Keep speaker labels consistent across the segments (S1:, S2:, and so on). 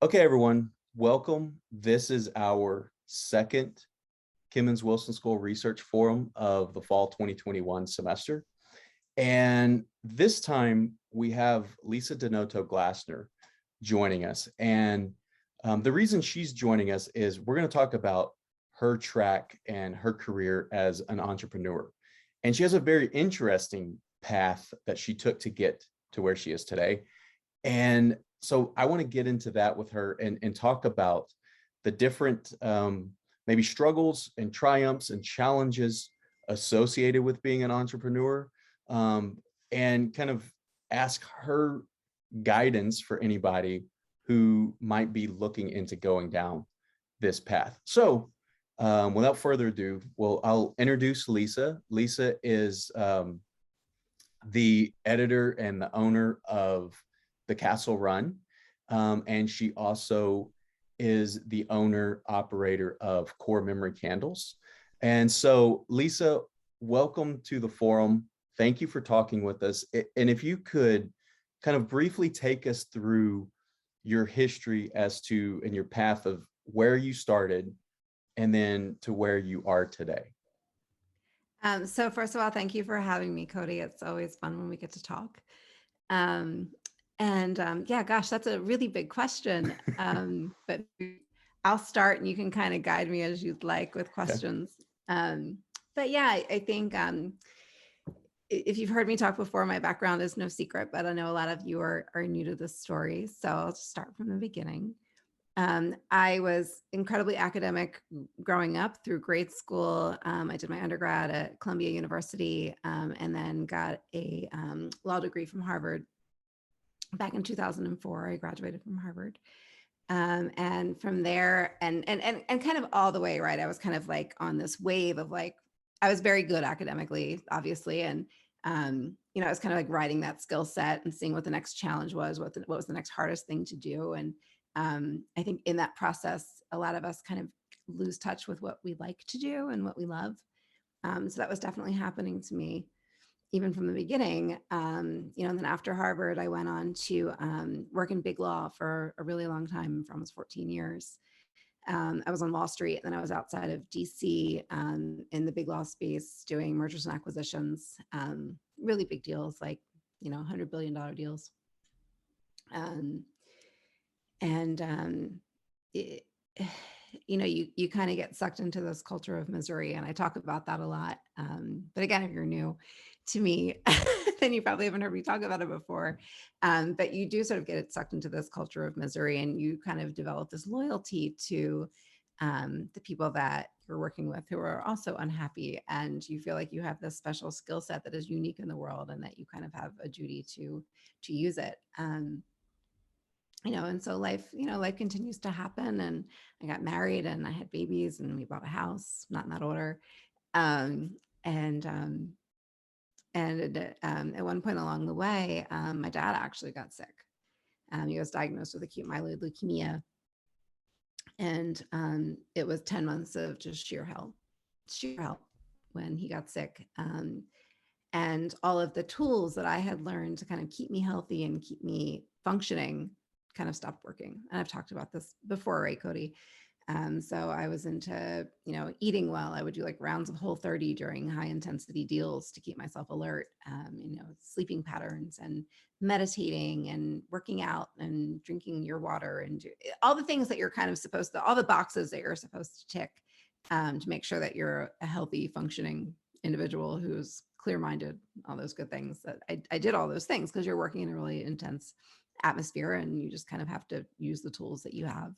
S1: Okay, everyone, welcome. This is our second Kimmons-Wilson School Research Forum of the fall 2021 semester. And this time we have Lisa DiNoto Glassner joining us. And the reason she's joining us is we're going to talk about her track and her career as an entrepreneur. And she has a very interesting path that she took to get to where she is today. And so I want to get into that with her and talk about the different maybe struggles and triumphs and challenges associated with being an entrepreneur, and kind of ask her guidance for anybody who might be looking into going down this path. So without further ado, I'll introduce Lisa. Lisa is the editor and the owner of The Castle Run, and she also is the owner operator of Core Memory Candles. And so Lisa, welcome to the forum. Thank you for talking with us. And if you could kind of briefly take us through your history as to and your path of where you started and then to where you are today.
S2: So first of all, thank you for having me, Cody. It's always fun when we get to talk. Yeah, gosh, that's a really big question. But I'll start and you can kind of guide me as you'd like with questions. But yeah, I think if you've heard me talk before, my background is no secret, but I know a lot of you are new to this story. So I'll just start from the beginning. I was incredibly academic growing up through grade school. I did my undergrad at Columbia University, and then got a law degree from Harvard. Back in 2004, I graduated from Harvard. And from there, and kind of all the way, right? I was kind of like on this wave of like, I was very good academically, obviously. And, I was kind of like writing that skill set and seeing what the next challenge was, what was the next hardest thing to do. And I think in that process, a lot of us kind of lose touch with what we like to do and what we love. So that was definitely happening to me even from the beginning. And then after Harvard, I went on to work in big law for a really long time, for almost 14 years. I was on Wall Street, and then I was outside of DC in the big law space doing mergers and acquisitions, really big deals, like, $100 billion deals. You kind of get sucked into this culture of misery, and I talk about that a lot. But again, if you're new to me, then you probably haven't heard me talk about it before. But you do sort of get sucked into this culture of misery, and you kind of develop this loyalty to the people that you're working with who are also unhappy, and you feel like you have this special skill set that is unique in the world, and that you kind of have a duty to use it. And so life continues to happen, and I got married and I had babies and we bought a house, not in that order. At one point along the way, my dad actually got sick. He was diagnosed with acute myeloid leukemia. And it was 10 months of just sheer hell when he got sick. And all of the tools that I had learned to kind of keep me healthy and keep me functioning kind of stopped working. And I've talked about this before, right, Cody? So I was into, eating well. I would do like rounds of Whole30 during high intensity deals to keep myself alert, sleeping patterns and meditating and working out and drinking your water and all the things that you're kind of supposed to, all the boxes that you're supposed to tick to make sure that you're a healthy, functioning individual who's clear-minded, all those good things. That I did all those things because you're working in a really intense atmosphere and you just kind of have to use the tools that you have.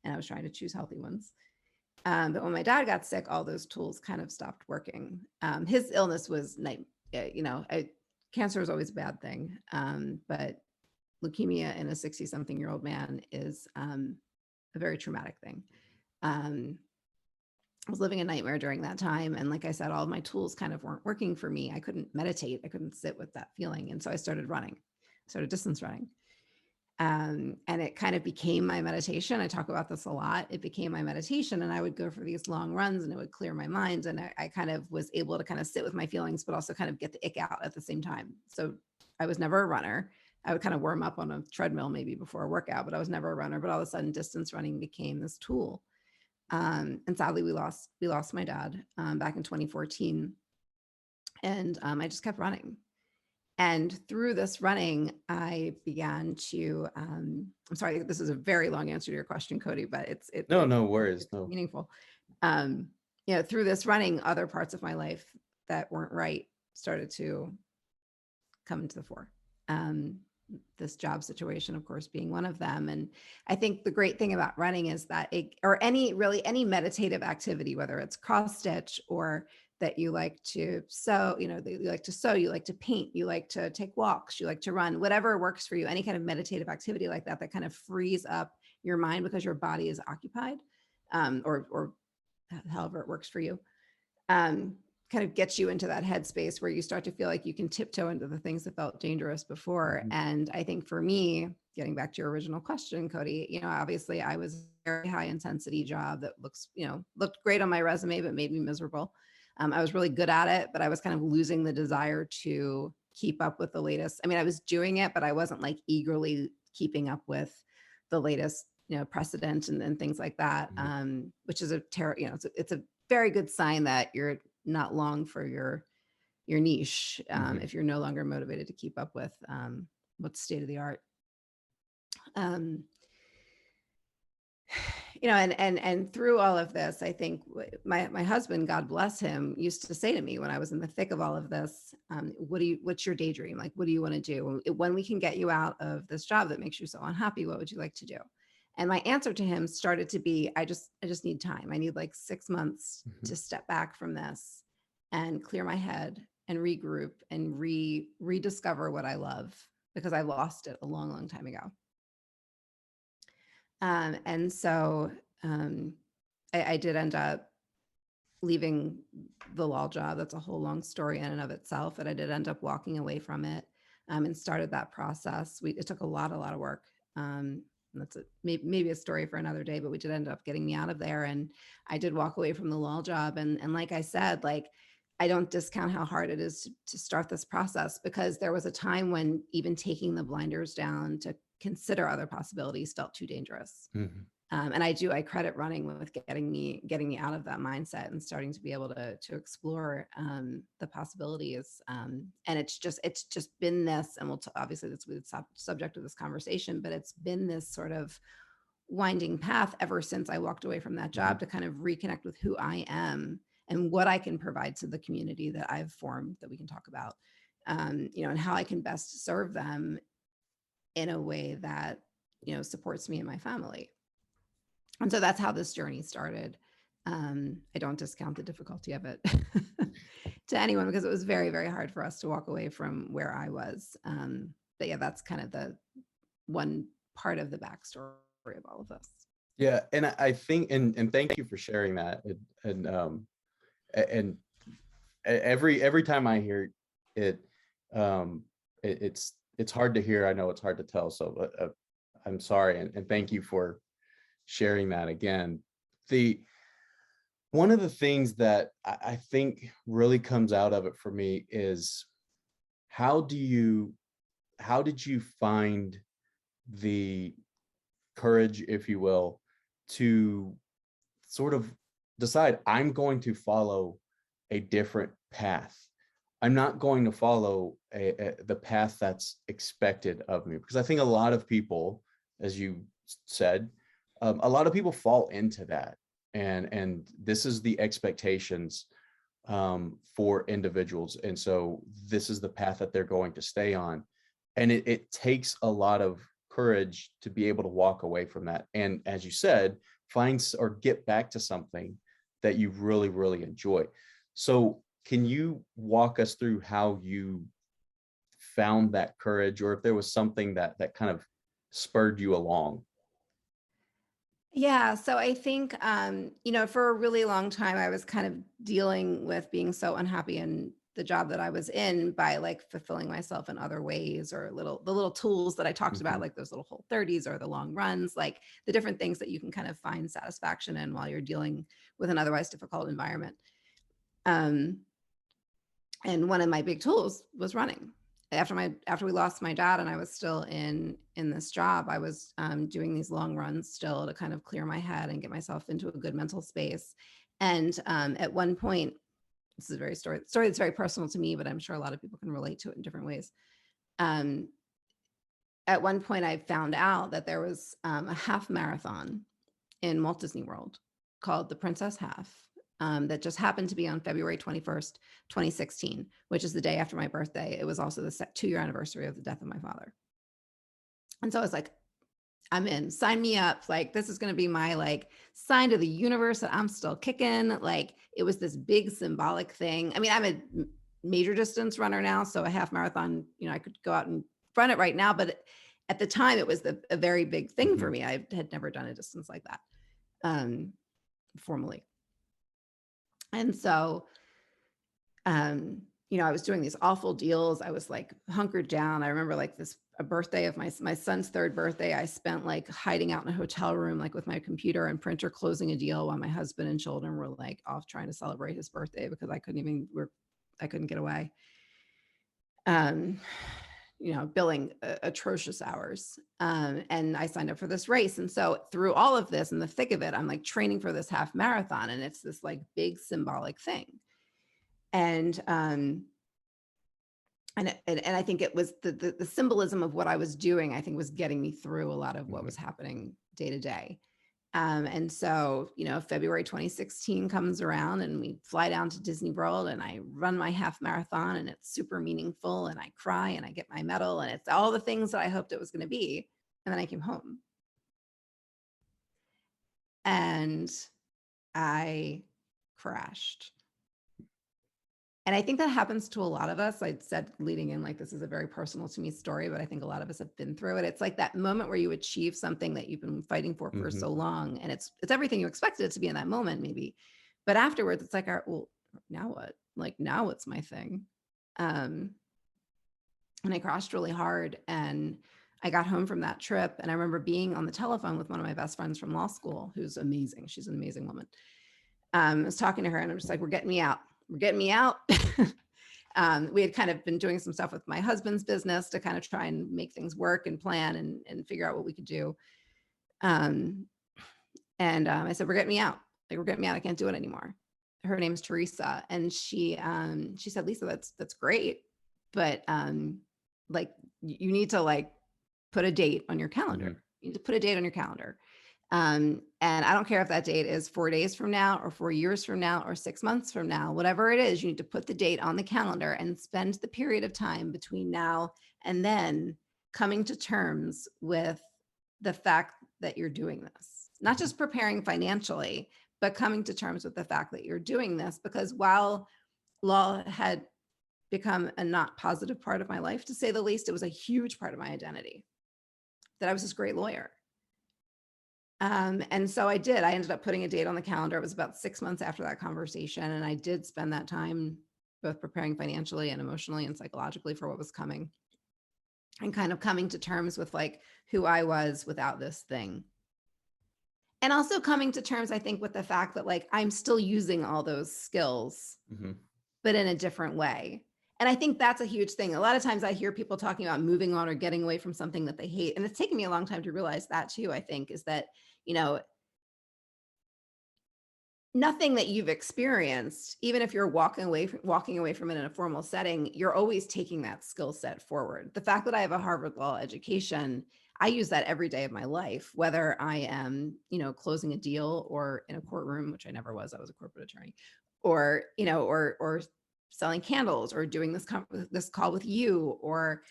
S2: And I was trying to choose healthy ones. But when my dad got sick, all those tools kind of stopped working. His illness was, cancer is always a bad thing. But leukemia in a 60-something-year-old man is a very traumatic thing. I was living a nightmare during that time. And like I said, all of my tools kind of weren't working for me. I couldn't meditate. I couldn't sit with that feeling. And so I started running, started distance running. And it kind of became my meditation. I talk about this a lot. It became my meditation, and I would go for these long runs and it would clear my mind. And I kind of was able to kind of sit with my feelings, but also kind of get the ick out at the same time. So I was never a runner. I would kind of warm up on a treadmill maybe before a workout, but I was never a runner. But all of a sudden, distance running became this tool. And sadly, we lost my dad back in 2014, and I just kept running. And through this running, I began to. I'm sorry, this is a very long answer to your question, Cody, but
S1: No, no worries.
S2: it's
S1: No.
S2: meaningful. Um, through this running, other parts of my life that weren't right started to come into the fore. This job situation, of course, being one of them. And I think the great thing about running is that or any meditative activity, whether it's cross stitch or that you like to sew, you like to sew, you like to paint, you like to take walks, you like to run, whatever works for you, any kind of meditative activity like that kind of frees up your mind because your body is occupied, or however it works for you. Kind of gets you into that headspace where you start to feel like you can tiptoe into the things that felt dangerous before.
S1: Mhm.
S2: And I think for me, getting back to your original question, Cody, obviously I was a very high intensity job that looked great on my resume, but made me miserable. I was really good at it, but I was kind of losing the desire to keep up with the latest. I mean, I was doing it, but I wasn't like eagerly keeping up with the latest, precedent and things like that.
S1: Mhm.
S2: Which is it's a very good sign that you're not long for your niche,
S1: Mhm.
S2: if you're no longer motivated to keep up with what's state of the art. Um, and through all of this, I think my husband, God bless him, used to say to me when I was in the thick of all of this, what's your daydream? Like, what do you want to do when we can get you out of this job that makes you so unhappy? What would you like to do? And my answer to him started to be, I just need time. I need like 6 months
S1: Mhm.
S2: to step back from this and clear my head and regroup and rediscover what I love, because I lost it a long, long time ago. And so um, I did end up leaving the law job. That's a whole long story in and of itself, but I did end up walking away from it, and started that process. It took a lot of work. That's maybe a story for another day, but we did end up getting me out of there. And I did walk away from the law job. And like I said, like, I don't discount how hard it is to start this process, because there was a time when even taking the blinders down to consider other possibilities felt too dangerous.
S1: Mhm.
S2: And I credit running with getting me out of that mindset and starting to be able to explore the possibilities. And it's just been this, and obviously that's the subject of this conversation, but it's been this sort of winding path ever since I walked away from that
S1: Mhm.
S2: job, to kind of reconnect with who I am and what I can provide to the community that I've formed, that we can talk about, and how I can best serve them in a way that, supports me and my family. And so that's how this journey started. I don't discount the difficulty of it to anyone, because it was very, very hard for us to walk away from where I was. But yeah, that's kind of the one part of the backstory of all of this.
S1: Yeah, and I think, and thank you for sharing that. And every time I hear it, it's hard to hear. I know it's hard to tell. So I'm sorry, and thank you for sharing that again. The One of the things that I think really comes out of it for me is, how do you how did you find the courage, if you will, to sort of decide, I'm going to follow a different path. I'm not going to follow the path that's expected of me, because I think a lot of people, as you said, a lot of people fall into that, and this is the expectations for individuals, and so this is the path that they're going to stay on, and it takes a lot of courage to be able to walk away from that, and as you said, or get back to something that you really, really enjoy. So can you walk us through how you found that courage, or if there was something that kind of spurred you along?
S2: Yeah, so I think, for a really long time, I was kind of dealing with being so unhappy in the job that I was in by like fulfilling myself in other ways, or the little tools that I talked about,
S1: Mhm.
S2: like those little Whole30s or the long runs, like the different things that you can kind of find satisfaction in while you're dealing with an otherwise difficult environment. Um, and one of my big tools was running. after we lost my dad and I was still in this job, I was doing these long runs still to kind of clear my head and get myself into a good mental space. And at one point, this is a very story that's very personal to me, but I'm sure a lot of people can relate to it in different ways. Um, at one point, I found out that there was a half marathon in Walt Disney World called the Princess Half, that just happened to be on February 21st, 2016, which is the day after my birthday. It was also the 2-year anniversary of the death of my father. And so I was like, I'm in, sign me up. Like, this is going to be my like sign to the universe that I'm still kicking. Like, it was this big symbolic thing. I mean, I'm a major distance runner now. So a half marathon, I could go out and run it right now. But at the time it was a very big thing for me. I had never done a distance like that formally. And so, I was doing these awful deals. I was like hunkered down. I remember like a birthday of my son's 3rd birthday. I spent like hiding out in a hotel room, like with my computer and printer, closing a deal while my husband and children were like off trying to celebrate his birthday because I couldn't get away. Billing atrocious hours. And I signed up for this race. And so through all of this, in the thick of it, I'm like training for this half marathon, and it's this like big symbolic thing. And I think it was the symbolism of what I was doing, I think, was getting me through a lot of what was happening day to day. And so, February 2016 comes around and we fly down to Disney World and I run my half marathon, and it's super meaningful, and I cry and I get my medal, and it's all the things that I hoped it was going to be. And then I came home and I crashed. And I think that happens to a lot of us. I said leading in, like, this is a very personal to me story, but I think a lot of us have been through it. It's like that moment where you achieve something that you've been fighting for so long, and it's everything you expected it to be in that moment, maybe. But afterwards, it's like, all right, well, now what? Like, now what's my thing? And I crashed really hard, and I got home from that trip, and I remember being on the telephone with one of my best friends from law school, who's amazing. She's an amazing woman. I was talking to her, and I'm just like, we're getting me out. We're getting me out. We had kind of been doing some stuff with my husband's business to kind of try and make things work and plan and figure out what we could do. I said, we're getting me out. Like, we're getting me out. I can't do it anymore. Her name's Teresa. And she said, Lisa, that's great. But like, you need to like put a date on your calendar. You need to put a date on your calendar. And I don't care if that date is 4 days from now or 4 years from now or 6 months from now, whatever it is, you need to put the date on the calendar and spend the period of time between now and then coming to terms with the fact that you're doing this, not just preparing financially, but coming to terms with the fact that you're doing this. Because while law had become a not positive part of my life, to say the least, it was a huge part of my identity, that I was this great lawyer. And so I did. I ended up putting a date on the calendar. It was about 6 months after that conversation. And I did spend that time both preparing financially and emotionally and psychologically for what was coming, and kind of coming to terms with like who I was without this thing. And also coming to terms, I think, with the fact that like I'm still using all those skills, but in a different way. And I think that's a huge thing. A lot of times I hear people talking about moving on or getting away from something that they hate. And it's taken me a long time to realize that too, I think, is that, nothing that you've experienced, even if you're walking away from it in a formal setting, you're always taking that skill set forward. The fact that I have a Harvard Law education, I use that every day of my life, whether I am, closing a deal or in a courtroom, which I never was. I was a corporate attorney, or, or selling candles, or doing this call with you, or,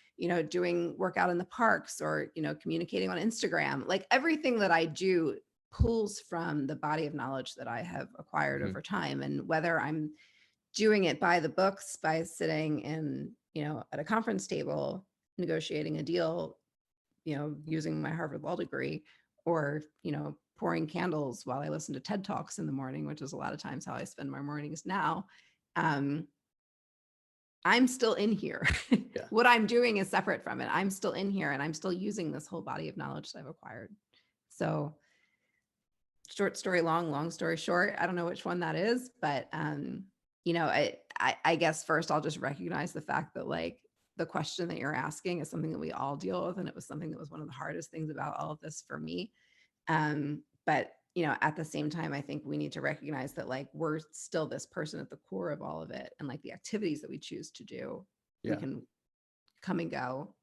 S2: doing workout in the parks, or, communicating on Instagram. Like, everything that I do pulls from the body of knowledge that I have acquired over time. And whether I'm doing it by the books, by sitting in, at a conference table, negotiating a deal, using my Harvard Law degree, or, pouring candles while I listen to TED Talks in the morning, which is a lot of times how I spend my mornings now. I'm still in here. Yeah. What I'm doing is separate from it. I'm still in here, and I'm still using this whole body of knowledge that I've acquired. So short story long story short, I don't know which one that is, but I guess first I'll just recognize the fact that like the question that you're asking is something that we all deal with. And it was something that was one of the hardest things about all of this for me. But, you know, at the same time, I think we need to recognize that like we're still this person at the core of all of it. And like the activities that we choose to do, we
S1: Yeah.
S2: can come and go.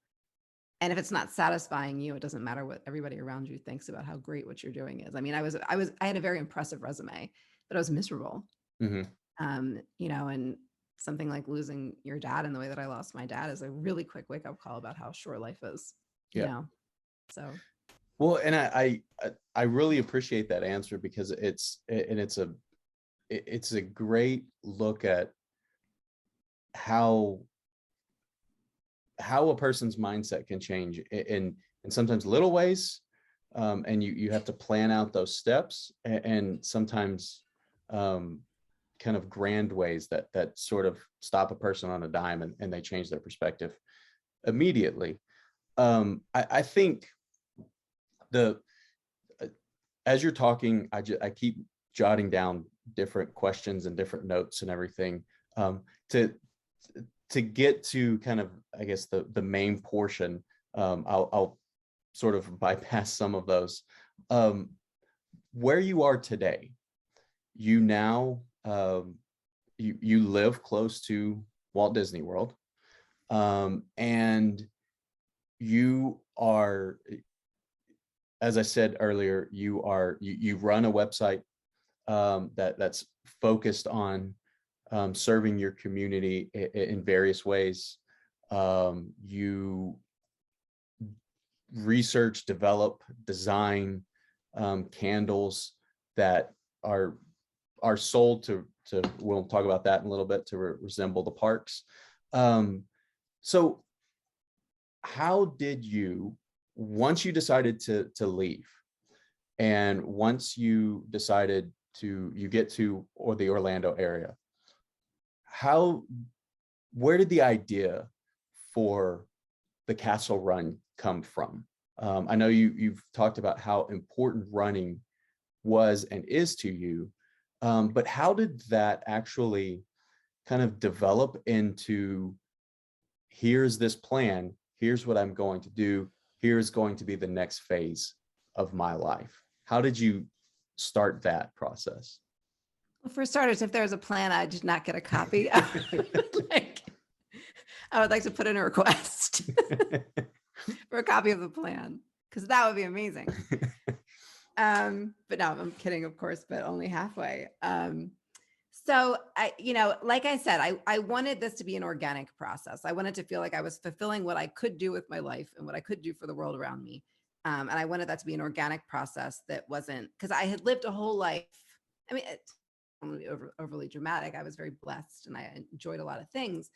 S2: And if it's not satisfying you, it doesn't matter what everybody around you thinks about how great what you're doing is. I mean, I had a very impressive resume, but I was miserable.
S1: Hmm.
S2: You know, and something like losing your dad in the way that I lost my dad is a really quick wake up call about how short life is, you
S1: Yeah.
S2: know? So.
S1: Well, and I really appreciate that answer because it's a great look at how a person's mindset can change in sometimes little ways, and you have to plan out those steps, and sometimes kind of grand ways that sort of stop a person on a dime, and they change their perspective immediately. I think the as you're talking, I keep jotting down different questions and different notes and everything, to get to kind of, I guess, the main portion. I'll sort of bypass some of those. Where you are today, you now you live close to Walt Disney World, and you are, as I said earlier, you run a website that's focused on serving your community in various ways. You research, develop, design candles that are sold to we'll talk about that in a little bit, to resemble the parks. So how did you, once you decided to leave, and once you decided you get to the Orlando area, where did the idea for the Castle Run come from? I know you've talked about how important running was and is to you, but how did that actually kind of develop into, here's this plan, here's what I'm going to do, here's going to be the next phase of my life? How did you start that process?
S2: Well, for starters, if there's a plan, I did not get a copy. Like, I would like to put in a request for a copy of the plan, because that would be amazing. But no, I'm kidding, of course, but only halfway. So you know, like I said, I wanted this to be an organic process. I wanted to feel like I was fulfilling what I could do with my life and what I could do for the world around me. And I wanted that to be an organic process that wasn't, because I had lived a whole life. I mean, I'm going to be overly dramatic. I was very blessed and I enjoyed a lot of things,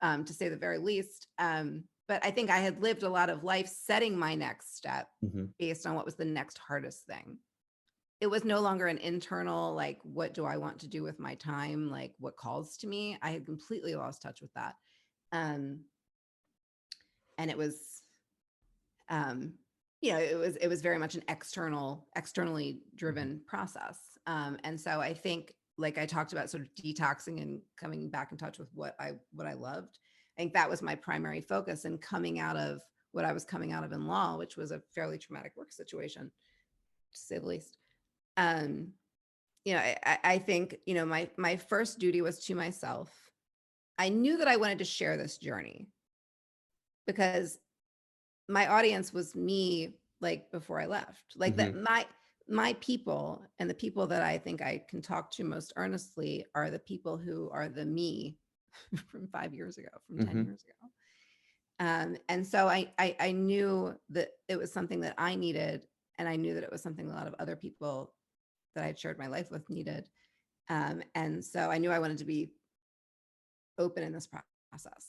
S2: to say the very least. But I think I had lived a lot of life setting my next step
S1: Mm-hmm.
S2: based on what was the next hardest thing. It was no longer an internal, like, what do I want to do with my time? Like, what calls to me? I had completely lost touch with that. And it was, you know, it was very much an externally driven process. And so I think, like I talked about, sort of detoxing and coming back in touch with what I loved. I think that was my primary focus, and coming out of what I was coming out of in law, which was a fairly traumatic work situation, to say the least. You know, I think, you know, my first duty was to myself. I knew that I wanted to share this journey because my audience was me, like before I left, like that my people, and the people that I think I can talk to most earnestly are the people who are the me from 5 years ago, from 10 years ago. And so I knew that it was something that I needed, and I knew that it was something a lot of other people that I'd shared my life with needed. And so I knew I wanted to be open in this process.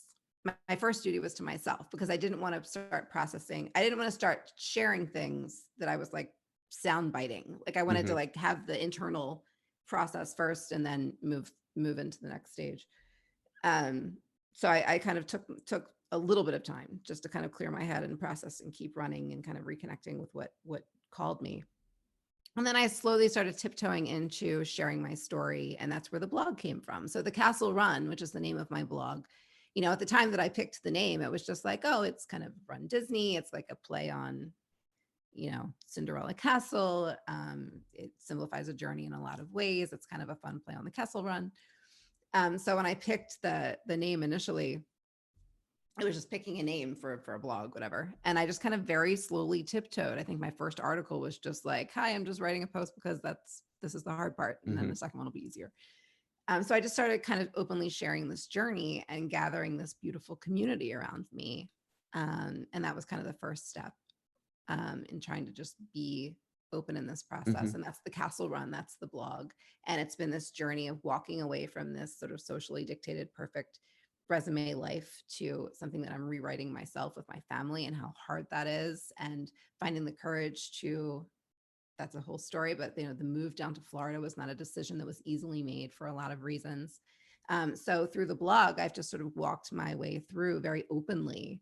S2: My first duty was to myself, because I didn't want to start processing. I didn't want to start sharing things that I was like sound biting. Like I wanted to like have the internal process first and then move into the next stage. So I kind of took a little bit of time just to kind of clear my head and process and keep running and kind of reconnecting with what called me. And then I slowly started tiptoeing into sharing my story. And that's where the blog came from. So the Castle Run, which is the name of my blog, at the time that I picked the name, it was just like, oh, it's kind of Run Disney. It's like a play on, Cinderella Castle. It simplifies a journey in a lot of ways. It's kind of a fun play on the Castle Run. So when I picked the name initially, I was just picking a name for a blog, whatever. And I just kind of very slowly tiptoed. I think my first article was just like, hi, I'm just writing a post because this is the hard part. And then the second one will be easier. So I just started kind of openly sharing this journey and gathering this beautiful community around me. And that was kind of the first step in trying to just be open in this process. And that's the Castle Run, that's the blog. And it's been this journey of walking away from this sort of socially dictated, perfect resume life to something that I'm rewriting myself with my family, and how hard that is, and finding the courage to, that's a whole story, but the move down to Florida was not a decision that was easily made for a lot of reasons. So through the blog, I've just sort of walked my way through very openly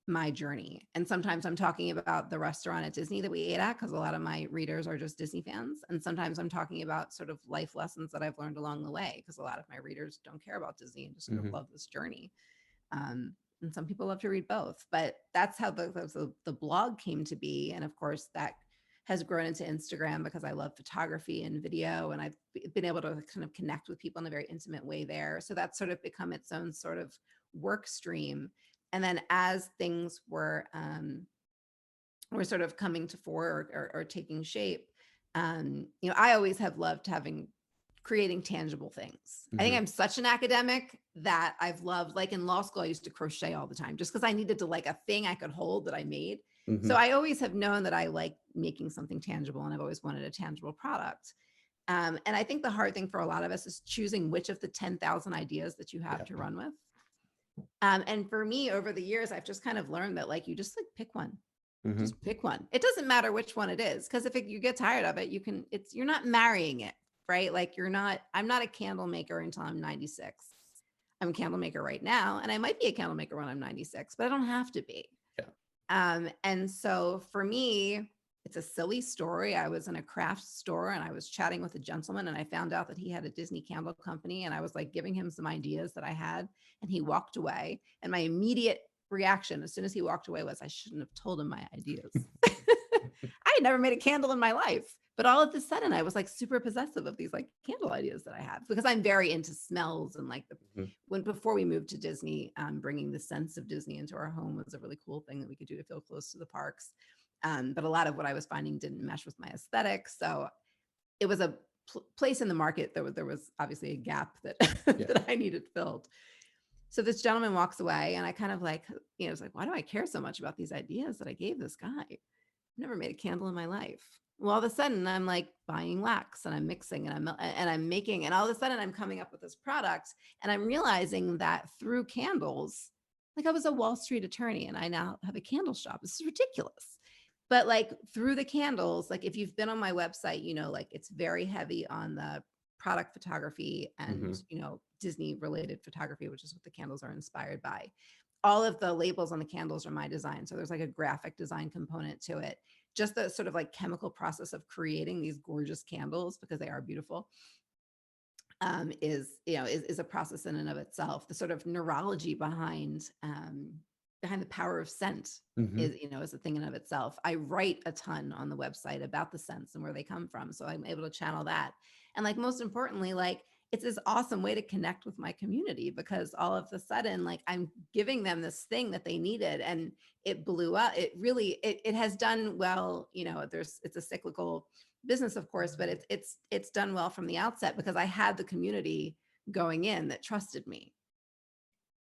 S2: my journey. And sometimes I'm talking about the restaurant at Disney that we ate at, because a lot of my readers are just Disney fans. And sometimes I'm talking about sort of life lessons that I've learned along the way, because a lot of my readers don't care about Disney and just sort of love this journey. And some people love to read both, but that's how the blog came to be. And of course, that has grown into Instagram because I love photography and video, and I've been able to kind of connect with people in a very intimate way there. So that's sort of become its own sort of work stream. And then as things were sort of coming to fore or taking shape, I always have loved creating tangible things. I think I'm such an academic that I've loved, like in law school, I used to crochet all the time just because I needed to like a thing I could hold that I made. So I always have known that I like making something tangible, and I've always wanted a tangible product. And I think the hard thing for a lot of us is choosing which of the 10,000 ideas that you have to run with. And for me, over the years, I've just kind of learned that like, you just like pick one. Just pick one. It doesn't matter which one it is, because if you get tired of it, you're not marrying it, right? Like I'm not a candle maker until I'm 96. I'm a candle maker right now, and I might be a candle maker when I'm 96, but I don't have to be. And so for me, it's a silly story. I was in a craft store and I was chatting with a gentleman, and I found out that he had a Disney candle company, and I was like giving him some ideas that I had, and he walked away. And my immediate reaction as soon as he walked away was, I shouldn't have told him my ideas. I had never made a candle in my life, but all of a sudden I was like super possessive of these like candle ideas that I have, because I'm very into smells. And like before we moved to Disney, bringing the sense of Disney into our home was a really cool thing that we could do to feel close to the parks. But a lot of what I was finding didn't mesh with my aesthetic. So it was a place in the market that there was obviously a gap that, that I needed filled. So this gentleman walks away, and I kind of like, was like, why do I care so much about these ideas that I gave this guy? I've never made a candle in my life. Well, all of a sudden I'm like buying wax, and I'm mixing, and I'm making, and all of a sudden I'm coming up with this product, and I'm realizing that through candles, like I was a Wall Street attorney and I now have a candle shop. This is ridiculous. But like through the candles, like if you've been on my website, like it's very heavy on the product photography and, Disney related photography, which is what the candles are inspired by. All of the labels on the candles are my design. So there's like a graphic design component to it. Just the sort of like chemical process of creating these gorgeous candles, because they are beautiful, is a process in and of itself. The sort of neurology behind the power of scent is a thing in and of itself. I write a ton on the website about the scents and where they come from, so I'm able to channel that. And like most importantly, like it's this awesome way to connect with my community, because all of a sudden, like I'm giving them this thing that they needed, and it blew up. It really it has done well. It's a cyclical business, of course, but it's done well from the outset, because I had the community going in that trusted me.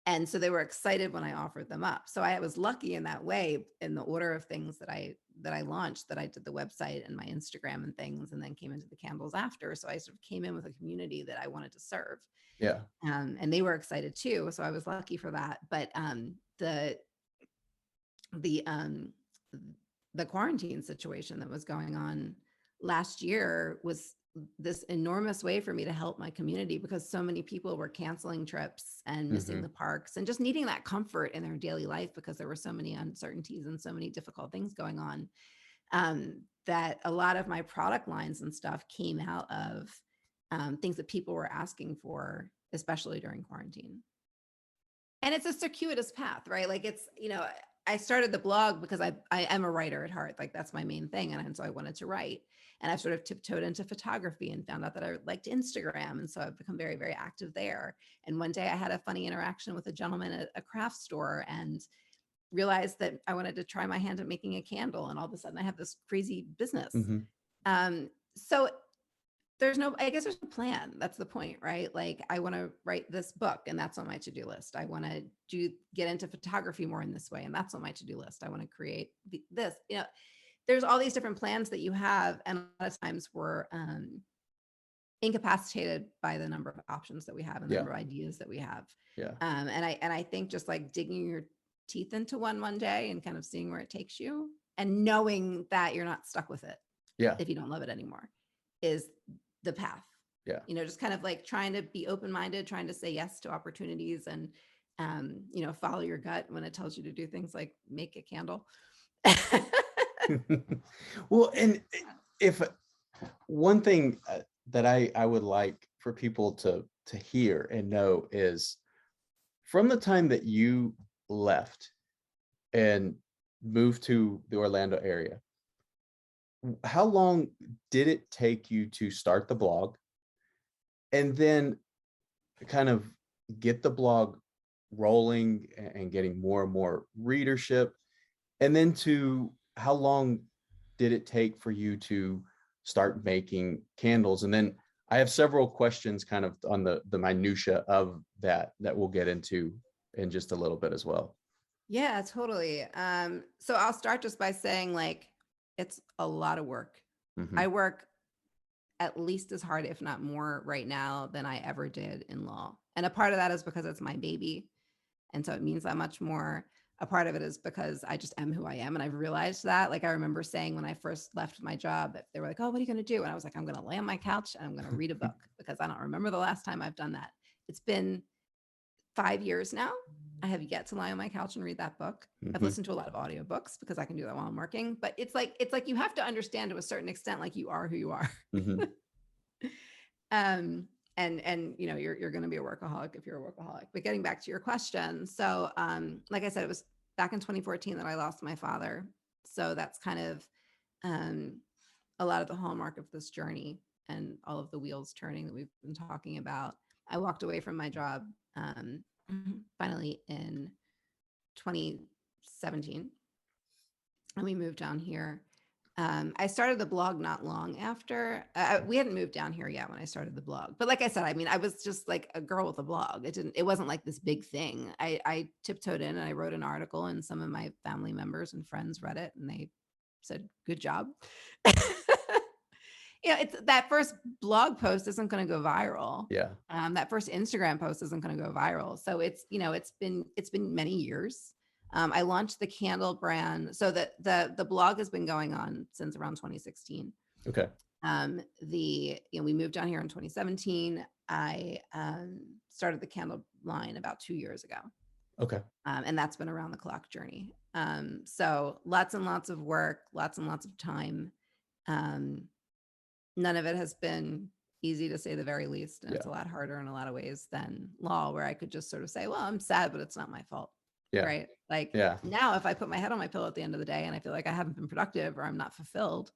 S2: And so they were excited when I offered them up. So I was lucky in that way, in the order of things that I launched, that I did the website and my Instagram and things, and then came into the candles after. So I sort of came in with a community that I wanted to serve.
S1: Yeah.
S2: And they were excited too. So I was lucky for that. But the quarantine situation that was going on last year was this enormous way for me to help my community, because so many people were canceling trips and missing the parks and just needing that comfort in their daily life, because there were so many uncertainties and so many difficult things going on, that a lot of my product lines and stuff came out of things that people were asking for, especially during quarantine. And it's a circuitous path, right? Like it's, I started the blog because I am a writer at heart. Like that's my main thing. And so I wanted to write. And I've sort of tiptoed into photography and found out that I liked Instagram. And so I've become very, very active there. And one day I had a funny interaction with a gentleman at a craft store and realized that I wanted to try my hand at making a candle. And all of a sudden I have this crazy business.
S1: Mhm.
S2: So I guess there's no plan. That's the point, right? Like I want to write this book and that's on my to-do list. I want to get into photography more in this way. And that's on my to-do list. I want to create this, there's all these different plans that you have. And a lot of times we're incapacitated by the number of options that we have and the
S1: Yeah.
S2: number of ideas that we have.
S1: Yeah.
S2: And I think just like digging your teeth into one day and kind of seeing where it takes you and knowing that you're not stuck with it
S1: Yeah.
S2: if you don't love it anymore is the path.
S1: Yeah.
S2: Just kind of like trying to be open-minded, trying to say yes to opportunities and, follow your gut when it tells you to do things like make a candle.
S1: Well, and if one thing that I would like for people to hear and know is from the time that you left and moved to the Orlando area, how long did it take you to start the blog and then kind of get the blog rolling and getting more and more readership? And then to how long did it take for you to start making candles? And then I have several questions kind of on the minutia of that we'll get into in just a little bit as well.
S2: Yeah, totally. So I'll start just by saying like, it's a lot of work.
S1: Mhm.
S2: I work at least as hard, if not more right now than I ever did in law. And a part of that is because it's my baby. And so it means that much more. A part of it is because I just am who I am. And I've realized that. Like I remember saying when I first left my job, they were like, oh, what are you going to do? And I was like, I'm going to lay on my couch and I'm going to read a book because I don't remember the last time I've done that. It's been 5 years now. I have yet to lie on my couch and read that book. I've
S1: Mhm.
S2: listened to a lot of audiobooks because I can do that while I'm working, but it's like you have to understand to a certain extent, like you are who you are.
S1: Mhm.
S2: And you're going to be a workaholic if you're a workaholic. But getting back to your question, so like I said, it was back in 2014 that I lost my father. So that's kind of a lot of the hallmark of this journey and all of the wheels turning that we've been talking about. I walked away from my job finally in 2017, and we moved down here. I started the blog not long after. We hadn't moved down here yet when I started the blog. But like I said, I mean, I was just like a girl with a blog. It wasn't like this big thing. I tiptoed in and I wrote an article and some of my family members and friends read it and they said, good job. It's that first blog post isn't going to go viral.
S1: Yeah.
S2: That first Instagram post isn't going to go viral. So it's been many years. I launched the candle brand. So the blog has been going on since around 2016.
S1: Okay.
S2: We moved down here in 2017. I started the candle line about 2 years ago.
S1: Okay.
S2: And that's been around the clock journey. So lots and lots of work, lots and lots of time. None of it has been easy to say the very least. And it's a lot harder in a lot of ways than law, where I could just sort of say, well, I'm sad, but it's not my fault.
S1: Yeah.
S2: Right. Like now, if I put my head on my pillow at the end of the day and I feel like I haven't been productive or I'm not fulfilled,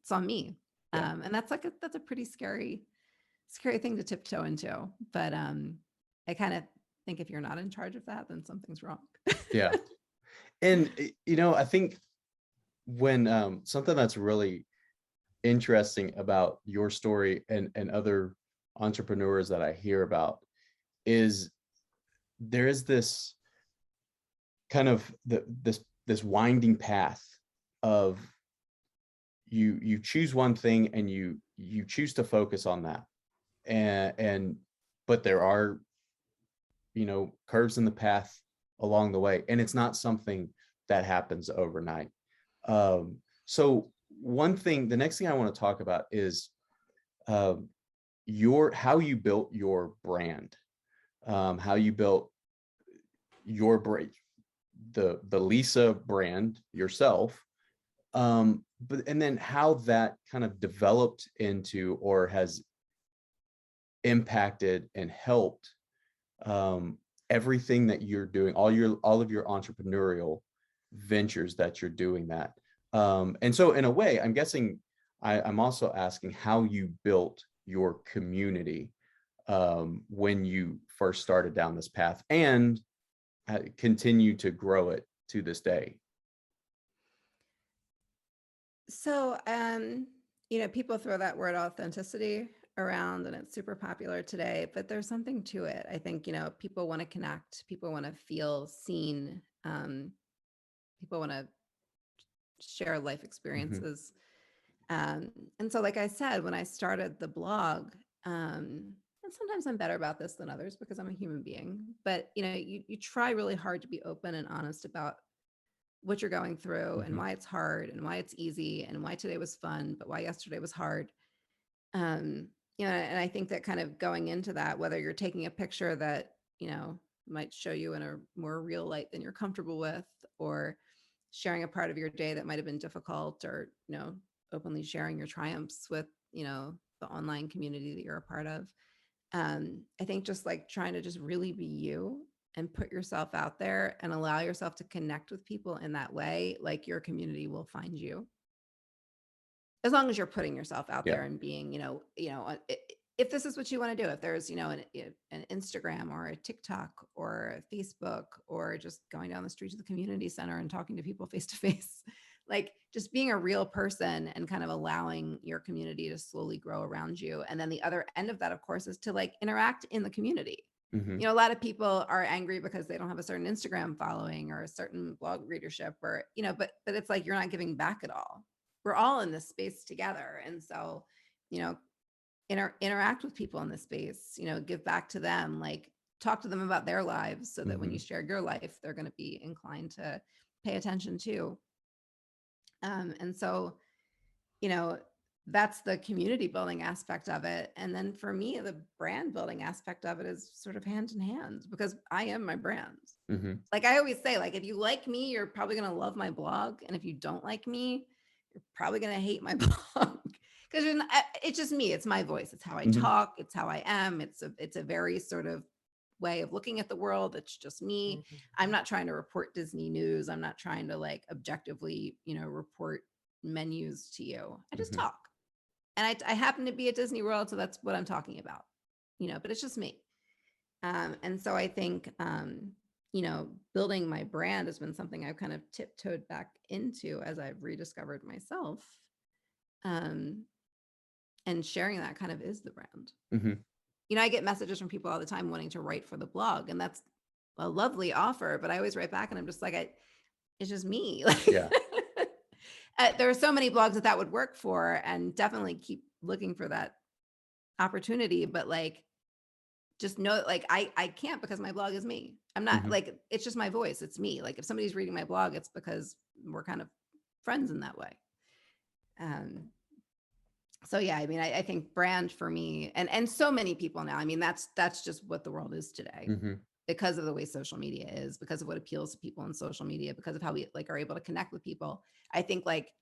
S2: it's on me. And that's a pretty scary thing to tiptoe into. But I kind of think if you're not in charge of that, then something's wrong.
S1: Yeah. And, I think when something that's really interesting about your story and other entrepreneurs that I hear about is there is this kind of this winding path of you choose one thing and you choose to focus on that, and but there are curves in the path along the way, and it's not something that happens overnight. So the next thing I want to talk about is how you built your brand, how you built your brand, the Lisa brand yourself, and then how that kind of developed into or has impacted and helped everything that you're doing, all of your entrepreneurial ventures that you're doing that. And so in a way, I'm guessing I'm also asking how you built your community when you first started down this path and continue to grow it to this day.
S2: So, people throw that word authenticity around and it's super popular today, but there's something to it. I think, people want to connect, people want to feel seen, people want to share life
S1: Mhm.
S2: experiences. And so, like I said, when I started the blog, and sometimes I'm better about this than others because I'm a human being, but you try really hard to be open and honest about what you're going through and
S1: Mhm.
S2: why it's hard and why it's easy and why today was fun, but why yesterday was hard. Um, and I think that kind of going into that, whether you're taking a picture that, might show you in a more real light than you're comfortable with, or sharing a part of your day that might have been difficult, or, openly sharing your triumphs with, the online community that you're a part of. I think just like trying to just really be you and put yourself out there and allow yourself to connect with people in that way, like your community will find you. As long as you're putting yourself out
S1: Yeah.
S2: there and being, if this is what you want to do, if there's, an Instagram or a TikTok or a Facebook, or just going down the street to the community center and talking to people face to face, like just being a real person and kind of allowing your community to slowly grow around you. And then the other end of that, of course, is to like interact in the community.
S1: Mhm.
S2: A lot of people are angry because they don't have a certain Instagram following or a certain blog readership, or, but it's like, you're not giving back at all. We're all in this space together. And so, you know, interact with people in this space, give back to them, like talk to them about their lives so that when you
S1: Mhm.
S2: share your life, they're going to be inclined to pay attention too. And so, you know, that's the community building aspect of it. And then for me, the brand building aspect of it is sort of hand in hand, because I am my brand.
S1: Mhm.
S2: Like I always say, like, if you like me, you're probably going to love my blog. And if you don't like me, you're probably going to hate my blog, because it's just me. It's my voice. It's how I
S1: Mhm.
S2: talk. It's how I am. It's a very sort of way of looking at the world. It's just me. I'm not trying to report Disney news. I'm not trying to like objectively, report menus to you. I just
S1: Mhm.
S2: talk. And I happen to be at Disney World, so that's what I'm talking about, but it's just me. And so I think, building my brand has been something I've kind of tiptoed back into as I've rediscovered myself. Um, and sharing that kind of is the brand.
S1: Mhm.
S2: I get messages from people all the time wanting to write for the blog, and that's a lovely offer, but I always write back and I'm just like, it's just me.
S1: Yeah.
S2: There are so many blogs that would work for, and definitely keep looking for that opportunity. But like, just know, like, I can't, because my blog is me. I'm not
S1: Mhm.
S2: like, it's just my voice. It's me. Like if somebody's reading my blog, it's because we're kind of friends in that way. Um, so yeah, I mean, I think brand for me, and so many people now, I mean, that's just what the world is today,
S1: Mhm.
S2: because of the way social media is, because of what appeals to people on social media, because of how we like are able to connect with people. I think like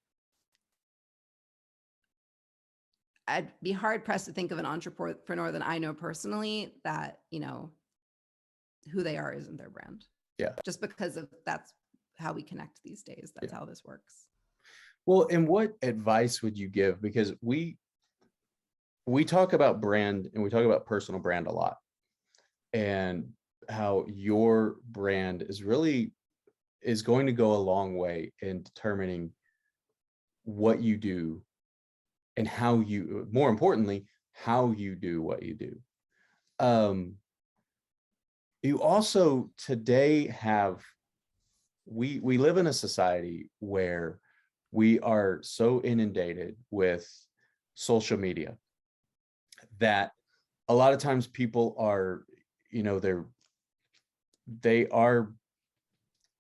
S2: I'd be hard pressed to think of an entrepreneur that I know personally that, who they are isn't their brand,
S1: Yeah.
S2: just because of that's how we connect these days. That's
S1: Yeah.
S2: how this works.
S1: Well, and what advice would you give? Because we talk about brand and we talk about personal brand a lot, and how your brand is going to go a long way in determining what you do and how you, more importantly, how you do what you do. Um, you also today have, we live in a society where we are so inundated with social media that a lot of times people are, they are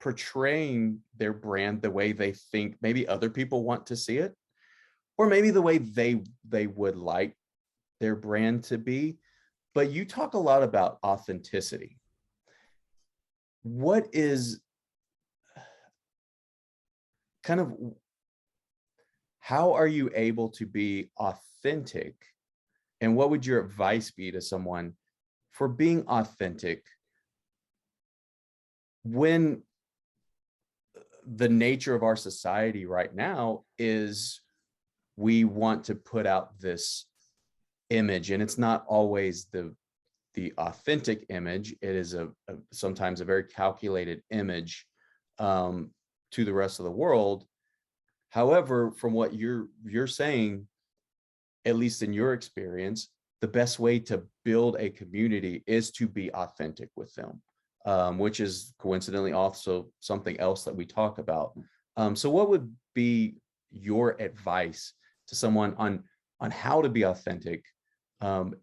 S1: portraying their brand the way they think maybe other people want to see it, or maybe the way they would like their brand to be. But you talk a lot about authenticity. What is kind of, how are you able to be authentic, and what would your advice be to someone for being authentic when the nature of our society right now is we want to put out this image, and it's not always the authentic image. It is sometimes a very calculated image to the rest of the world. However, from what you're saying, at least in your experience, the best way to build a community is to be authentic with them, which is coincidentally also something else that we talk about. So what would be your advice to someone on how to be authentic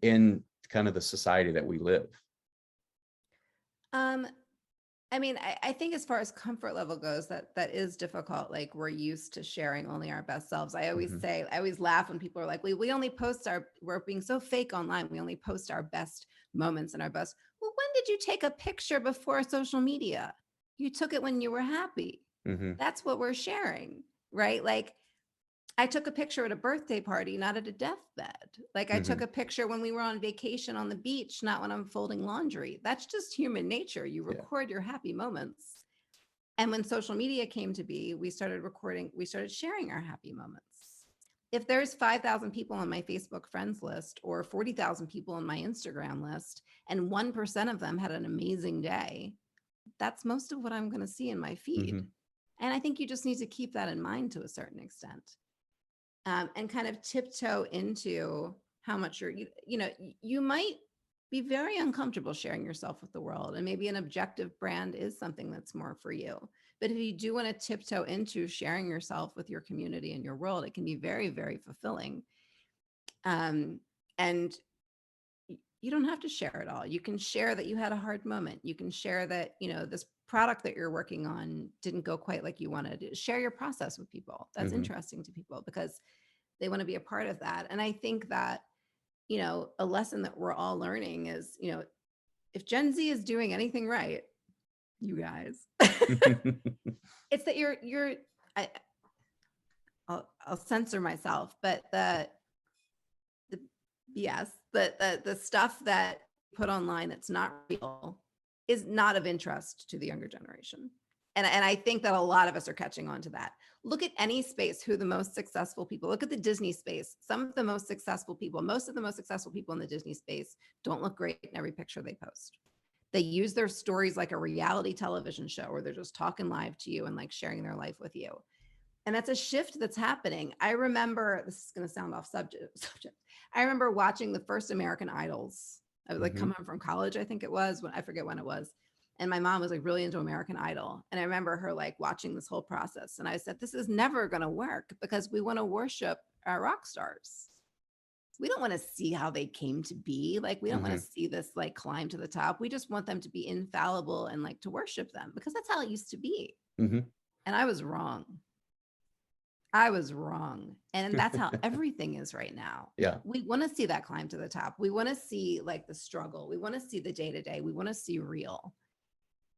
S1: in kind of the society that we live?
S2: Um, I mean, I think as far as comfort level goes, that is difficult. Like, we're used to sharing only our best selves. I always
S1: Mhm,
S2: say, I always laugh when people are like, we only post we're being so fake online. We only post our best moments and our best. Well, when did you take a picture before social media? You took it when you were happy.
S1: mhm,
S2: That's what we're sharing, right? Like, I took a picture at a birthday party, not at a deathbed. Like, I took
S1: mhm,
S2: a picture when we were on vacation on the beach, not when I'm folding laundry. That's just human nature. You
S1: yeah,
S2: record your happy moments. And when social media came to be, we started sharing our happy moments. If there's 5,000 people on my Facebook friends list or 40,000 people on my Instagram list, and 1% of them had an amazing day, that's most of what I'm going to see in my feed.
S1: mhm,
S2: And I think you just need to keep that in mind to a certain extent, and kind of tiptoe into how much you might be very uncomfortable sharing yourself with the world, and maybe an objective brand is something that's more for you. But if you do want to tiptoe into sharing yourself with your community and your world, it can be very, very fulfilling. And you don't have to share it all. You can share that you had a hard moment. You can share that, this product that you're working on didn't go quite like you wanted. Share your process with people. That's
S1: mhm,
S2: interesting to people because they want to be a part of that. And I think that, a lesson that we're all learning is, if Gen Z is doing anything right, you guys, it's that I, I'll censor myself, but the BS, the stuff that put online that's not real is not of interest to the younger generation. And I think that a lot of us are catching on to that. Look at any space, who the most successful people, look at the Disney space. Some of the most successful people, most of the most successful people in the Disney space don't look great in every picture they post. They use their stories like a reality television show where they're just talking live to you and like sharing their life with you. And that's a shift that's happening. I remember, this is going to sound off subject. I remember watching the first American Idols. I was like
S1: mhm,
S2: coming home from college, I think it was, when I forget when it was. And my mom was like really into American Idol. And I remember her like watching this whole process. And I said, this is never going to work because we want to worship our rock stars. We don't want to see how they came to be. Like, we don't want to
S1: mhm,
S2: see this like climb to the top. We just want them to be infallible and like to worship them because that's how it used to be.
S1: mhm.
S2: And I was wrong. I was wrong. And that's how everything is right now.
S1: Yeah.
S2: We want to see that climb to the top. We want to see like the struggle. We want to see the day to day. We want to see real.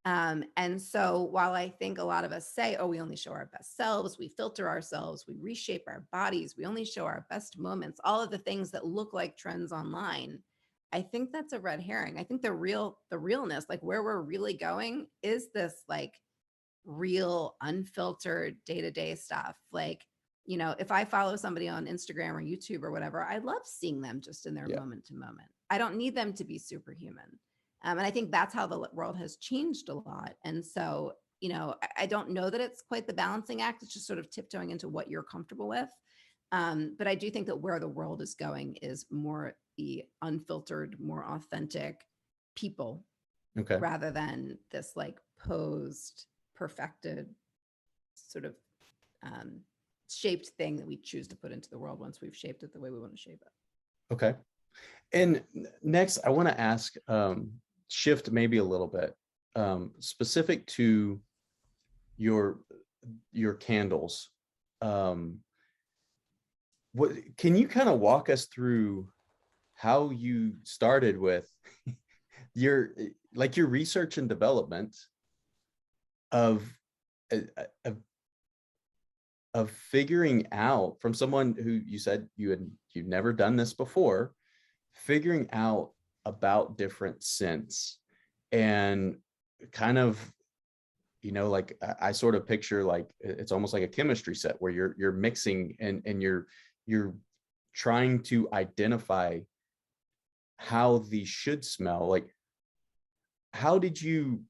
S2: And so while I think a lot of us say, oh, we only show our best selves, we filter ourselves, we reshape our bodies, we only show our best moments, all of the things that look like trends online, I think that's a red herring. I think the realness, like where we're really going is this like real, unfiltered day-to-day stuff. Like, if I follow somebody on Instagram or YouTube or whatever, I love seeing them just in their
S1: Yeah.
S2: moment to moment. I don't need them to be superhuman. And I think that's how the world has changed a lot. And so, I don't know that it's quite the balancing act. It's just sort of tiptoeing into what you're comfortable with. But I do think that where the world is going is more the unfiltered, more authentic people
S1: Okay.
S2: rather than this like posed, perfected sort of um, shaped thing that we choose to put into the world once we've shaped it the way we want to shape it.
S1: Okay. And next, I want to ask, shift maybe a little bit, specific to your candles. Um, what can you kind of walk us through how you started with your your research and development of uh, of, of figuring out, from someone who you said you've never done this before, figuring out about different scents and kind of like I sort of picture like it's almost like a chemistry set where you're mixing and you're trying to identify how these should smell. Like, how did you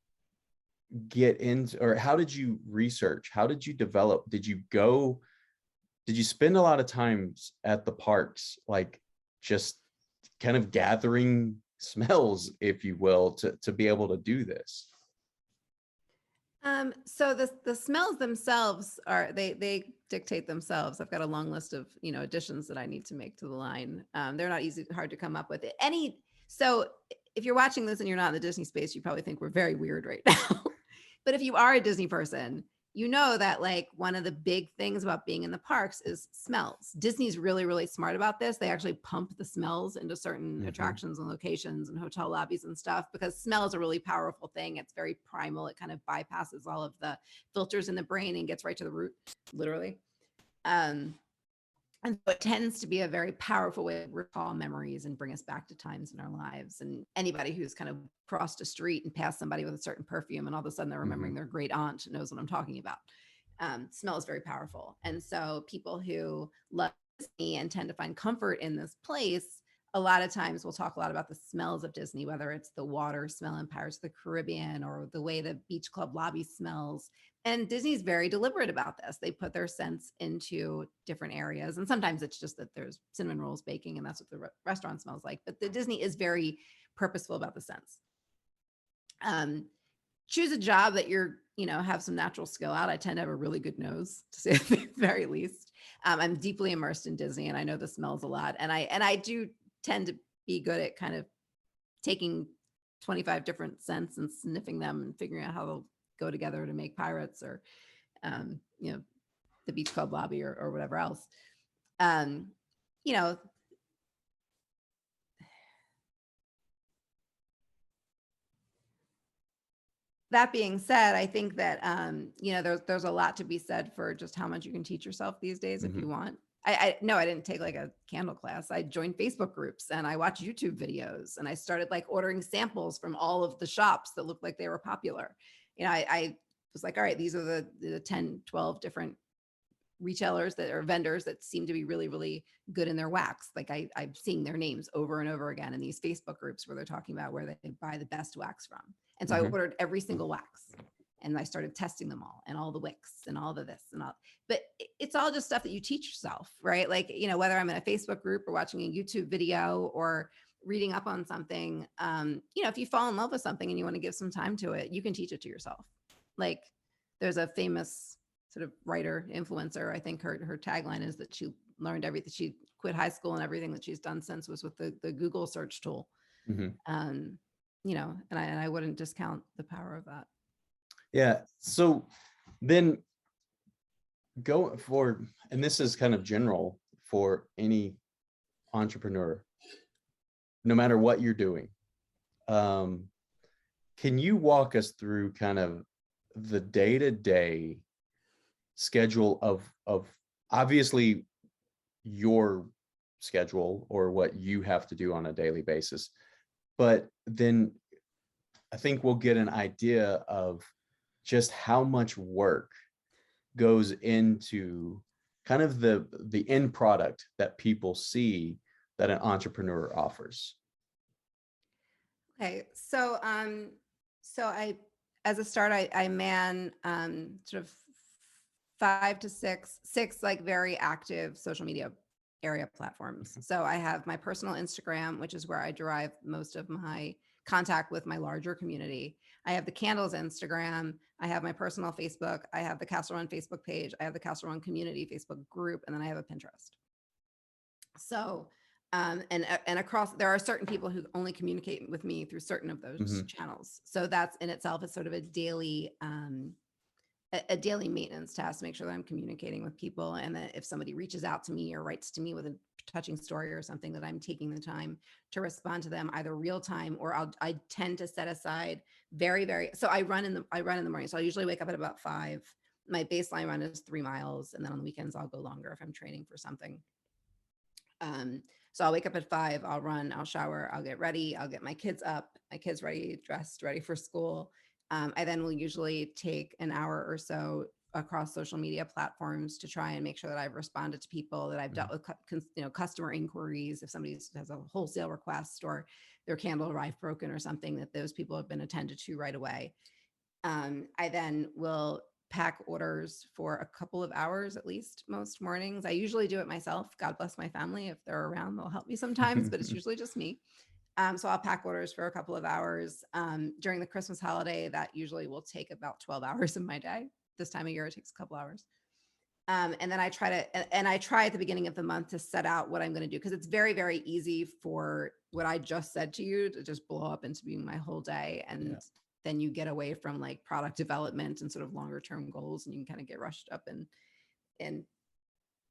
S1: get into, or how did you research? How did you develop? Did you spend a lot of times at the parks, like just kind of gathering smells, if you will, to be able to do this?
S2: So the smells themselves are they dictate themselves. I've got a long list of additions that I need to make to the line. They're not hard to come up with. So if you're watching this and you're not in the Disney space, you probably think we're very weird right now. But if you are a Disney person, you know that like one of the big things about being in the parks is smells. Disney's really, really smart about this. They actually pump the smells into certain
S1: Mhm.
S2: attractions and locations and hotel lobbies and stuff because smell is a really powerful thing. It's very primal. It kind of bypasses all of the filters in the brain and gets right to the root, literally. Um, and so it tends to be a very powerful way to recall memories and bring us back to times in our lives. And anybody who's kind of crossed a street and passed somebody with a certain perfume and all of a sudden they're remembering
S1: Mhm.
S2: their great aunt knows what I'm talking about. Smell is very powerful. And so people who love Disney and tend to find comfort in this place, a lot of times we'll talk a lot about the smells of Disney, whether it's the water smell in Pirates of the Caribbean or the way the beach club lobby smells. And Disney's very deliberate about this. They put their scents into different areas. And sometimes it's just that there's cinnamon rolls baking and that's what the restaurant smells like. But the Disney is very purposeful about the scents. Um, Choose a job that have some natural skill out. I tend to have a really good nose, to say the very least. I'm deeply immersed in Disney and I know the smells a lot. And I do tend to be good at kind of taking 25 different scents and sniffing them and figuring out how they'll go together to make pirates or um, you know, the beach club lobby or whatever else. Um, you know, that being said, I think that there's a lot to be said for just how much you can teach yourself these days if you
S1: Mhm.
S2: want. I no, I didn't take like a candle class. I joined Facebook groups and I watched YouTube videos and I started like ordering samples from all of the shops that looked like they were popular. I was like, all right, these are the 10, 12 different retailers that are vendors that seem to be really, really good in their wax. Like I'm seeing their names over and over again in these Facebook groups where they're talking about where they buy the best wax from. And so I
S1: Mhm.
S2: ordered every single wax and I started testing them all and all the wicks and all the this and all. But it's all just stuff that you teach yourself, right? Like, whether I'm in a Facebook group or watching a YouTube video or reading up on something, if you fall in love with something and you want to give some time to it, you can teach it to yourself. Like there's a famous sort of writer influencer. I think her tagline is that she learned everything. She quit high school and everything that she's done since was with the Google search tool.
S1: Mhm.
S2: Um, and I wouldn't discount the power of that.
S1: Yeah. So then go for, and this is kind of general for any entrepreneur, no matter what you're doing. Um, can you walk us through kind of the day-to-day schedule of obviously your schedule or what you have to do on a daily basis, but then I think we'll get an idea of just how much work goes into kind of the end product that people see that an entrepreneur offers.
S2: Okay, so I, as a start, I man sort of 5 to 6 like very active social media area platforms. So I have my personal Instagram, which is where I derive most of my contact with my larger community. I have the Candles Instagram. I have my personal Facebook. I have the Castle Run Facebook page. I have the Castle Run community Facebook group, and then I have a Pinterest. So, and across, there are certain people who only communicate with me through certain of those
S1: Mhm.
S2: channels. So that's in itself is sort of a daily maintenance task to make sure that I'm communicating with people, and that if somebody reaches out to me or writes to me with a touching story or something, that I'm taking the time to respond to them either real time or I tend to set aside very. So I run in the morning. So I usually wake up at about 5. My baseline run is 3 miles, and then on the weekends I'll go longer if I'm training for something. So I'll wake up at 5, I'll run, I'll shower, I'll get ready, I'll get my kids up, my kids ready, dressed, ready for school. I then will usually take an hour or so across social media platforms to try and make sure that I've responded to people, that I've dealt with customer inquiries. If somebody has a wholesale request or their candle arrived broken or something, that those people have been attended to right away. I then will pack orders for a couple of hours at least most mornings. I usually do it myself. God bless my family. If they're around, they'll help me sometimes, but it's usually just me. So I'll pack orders for a couple of hours. During the Christmas holiday, that usually will take about 12 hours of my day. This time of year, it takes a couple hours. And then I try at the beginning of the month to set out what I'm going to do, because it's very, very easy for what I just said to you to just blow up into being my whole day. And then you get away from like product development and sort of longer term goals, and you can kind of get rushed up in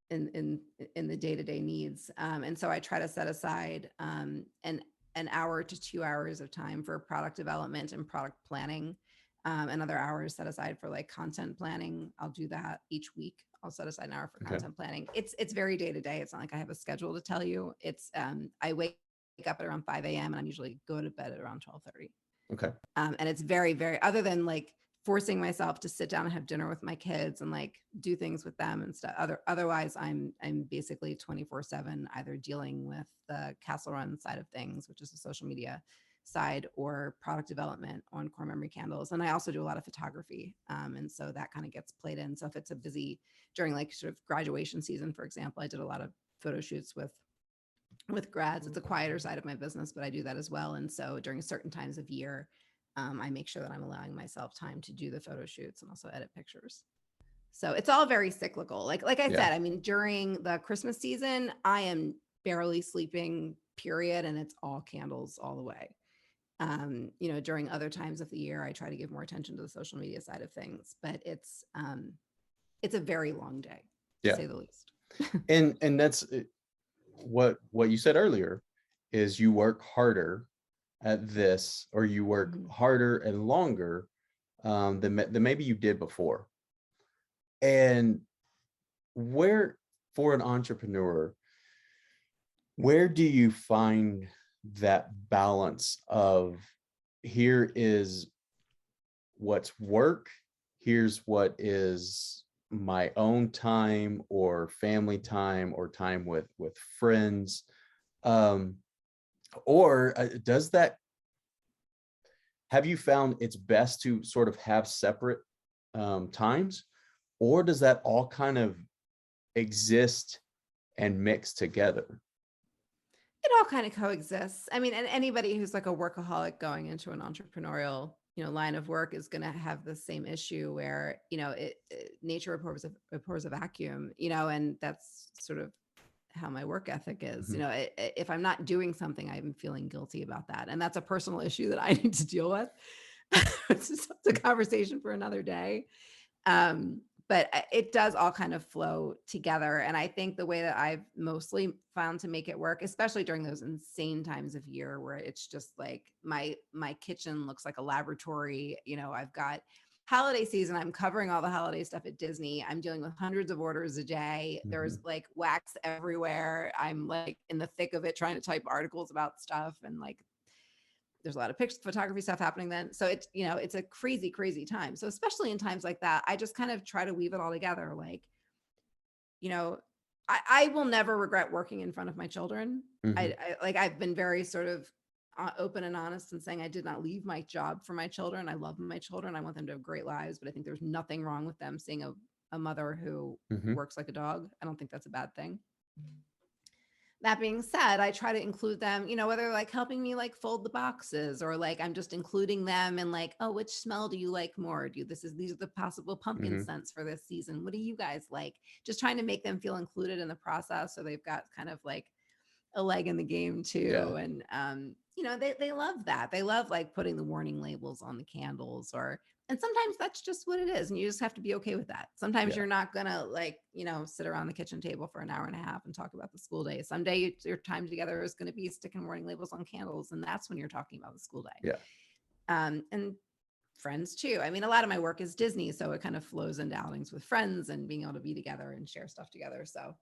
S2: the day-to-day needs. And so I try to set aside an hour to 2 hours of time for product development and product planning. Another hour is set aside for like content planning. I'll do that each week. I'll set aside an hour for content planning. It's very day to day. It's not like I have a schedule to tell you. It's I wake up at around 5 a.m. and I'm usually go to bed at around 12:30.
S1: Okay.
S2: And it's very, very, other than like forcing myself to sit down and have dinner with my kids and like do things with them and stuff. Otherwise, I'm basically 24/7 either dealing with the Castle Run side of things, which is the social media side, or product development on core memory candles. And I also do a lot of photography. And so that kind of gets played in. So if it's a busy, during like sort of graduation season, for example, I did a lot of photo shoots with grads. It's a quieter side of my business, but I do that as well. And so during certain times of year, I make sure that I'm allowing myself time to do the photo shoots and also edit pictures. So it's all very cyclical. Like I said, I mean, during the Christmas season, I am barely sleeping, period. And it's all candles all the way. During other times of the year, I try to give more attention to the social media side of things, but it's a very long day, to say the least.
S1: And that's what you said earlier, is you work harder at this, or you work harder and longer than maybe you did before. And for an entrepreneur, where do you find that balance of, here is what's work, here's what is my own time or family time or time with friends, or have you found it's best to sort of have separate times, or does that all kind of exist and mix together?
S2: It all kind of coexists. I mean, and anybody who's like a workaholic going into an entrepreneurial, line of work is going to have the same issue where, nature abhors a vacuum, and that's sort of how my work ethic is. If I'm not doing something, I'm feeling guilty about that. And that's a personal issue that I need to deal with. It's a conversation for another day. But it does all kind of flow together. And I think the way that I've mostly found to make it work, especially during those insane times of year where it's just like my kitchen looks like a laboratory. I've got holiday season. I'm covering all the holiday stuff at Disney. I'm dealing with hundreds of orders a day. There's like wax everywhere. I'm like in the thick of it trying to type articles about stuff, and like there's a lot of photography stuff happening then. So it's, it's a crazy, crazy time. So especially in times like that, I just kind of try to weave it all together. Like, I will never regret working in front of my children. I've been very sort of open and honest and saying I did not leave my job for my children. I love my children. I want them to have great lives, but I think there's nothing wrong with them seeing a mother who works like a dog. I don't think that's a bad thing. That being said, I try to include them, whether like helping me like fold the boxes, or like I'm just including them in like, oh, which smell do you like more? These are the possible pumpkin scents for this season. What do you guys like? Just trying to make them feel included in the process, so they've got kind of like a leg in the game too. And they love that. They love like putting the warning labels on the candles, and sometimes that's just what it is. And you just have to be okay with that. Sometimes you're not going to like, sit around the kitchen table for an hour and a half and talk about the school day. Someday your time together is going to be sticking warning labels on candles. And that's when you're talking about the school day. And friends too. I mean, a lot of my work is Disney, so it kind of flows into outings with friends and being able to be together and share stuff together. So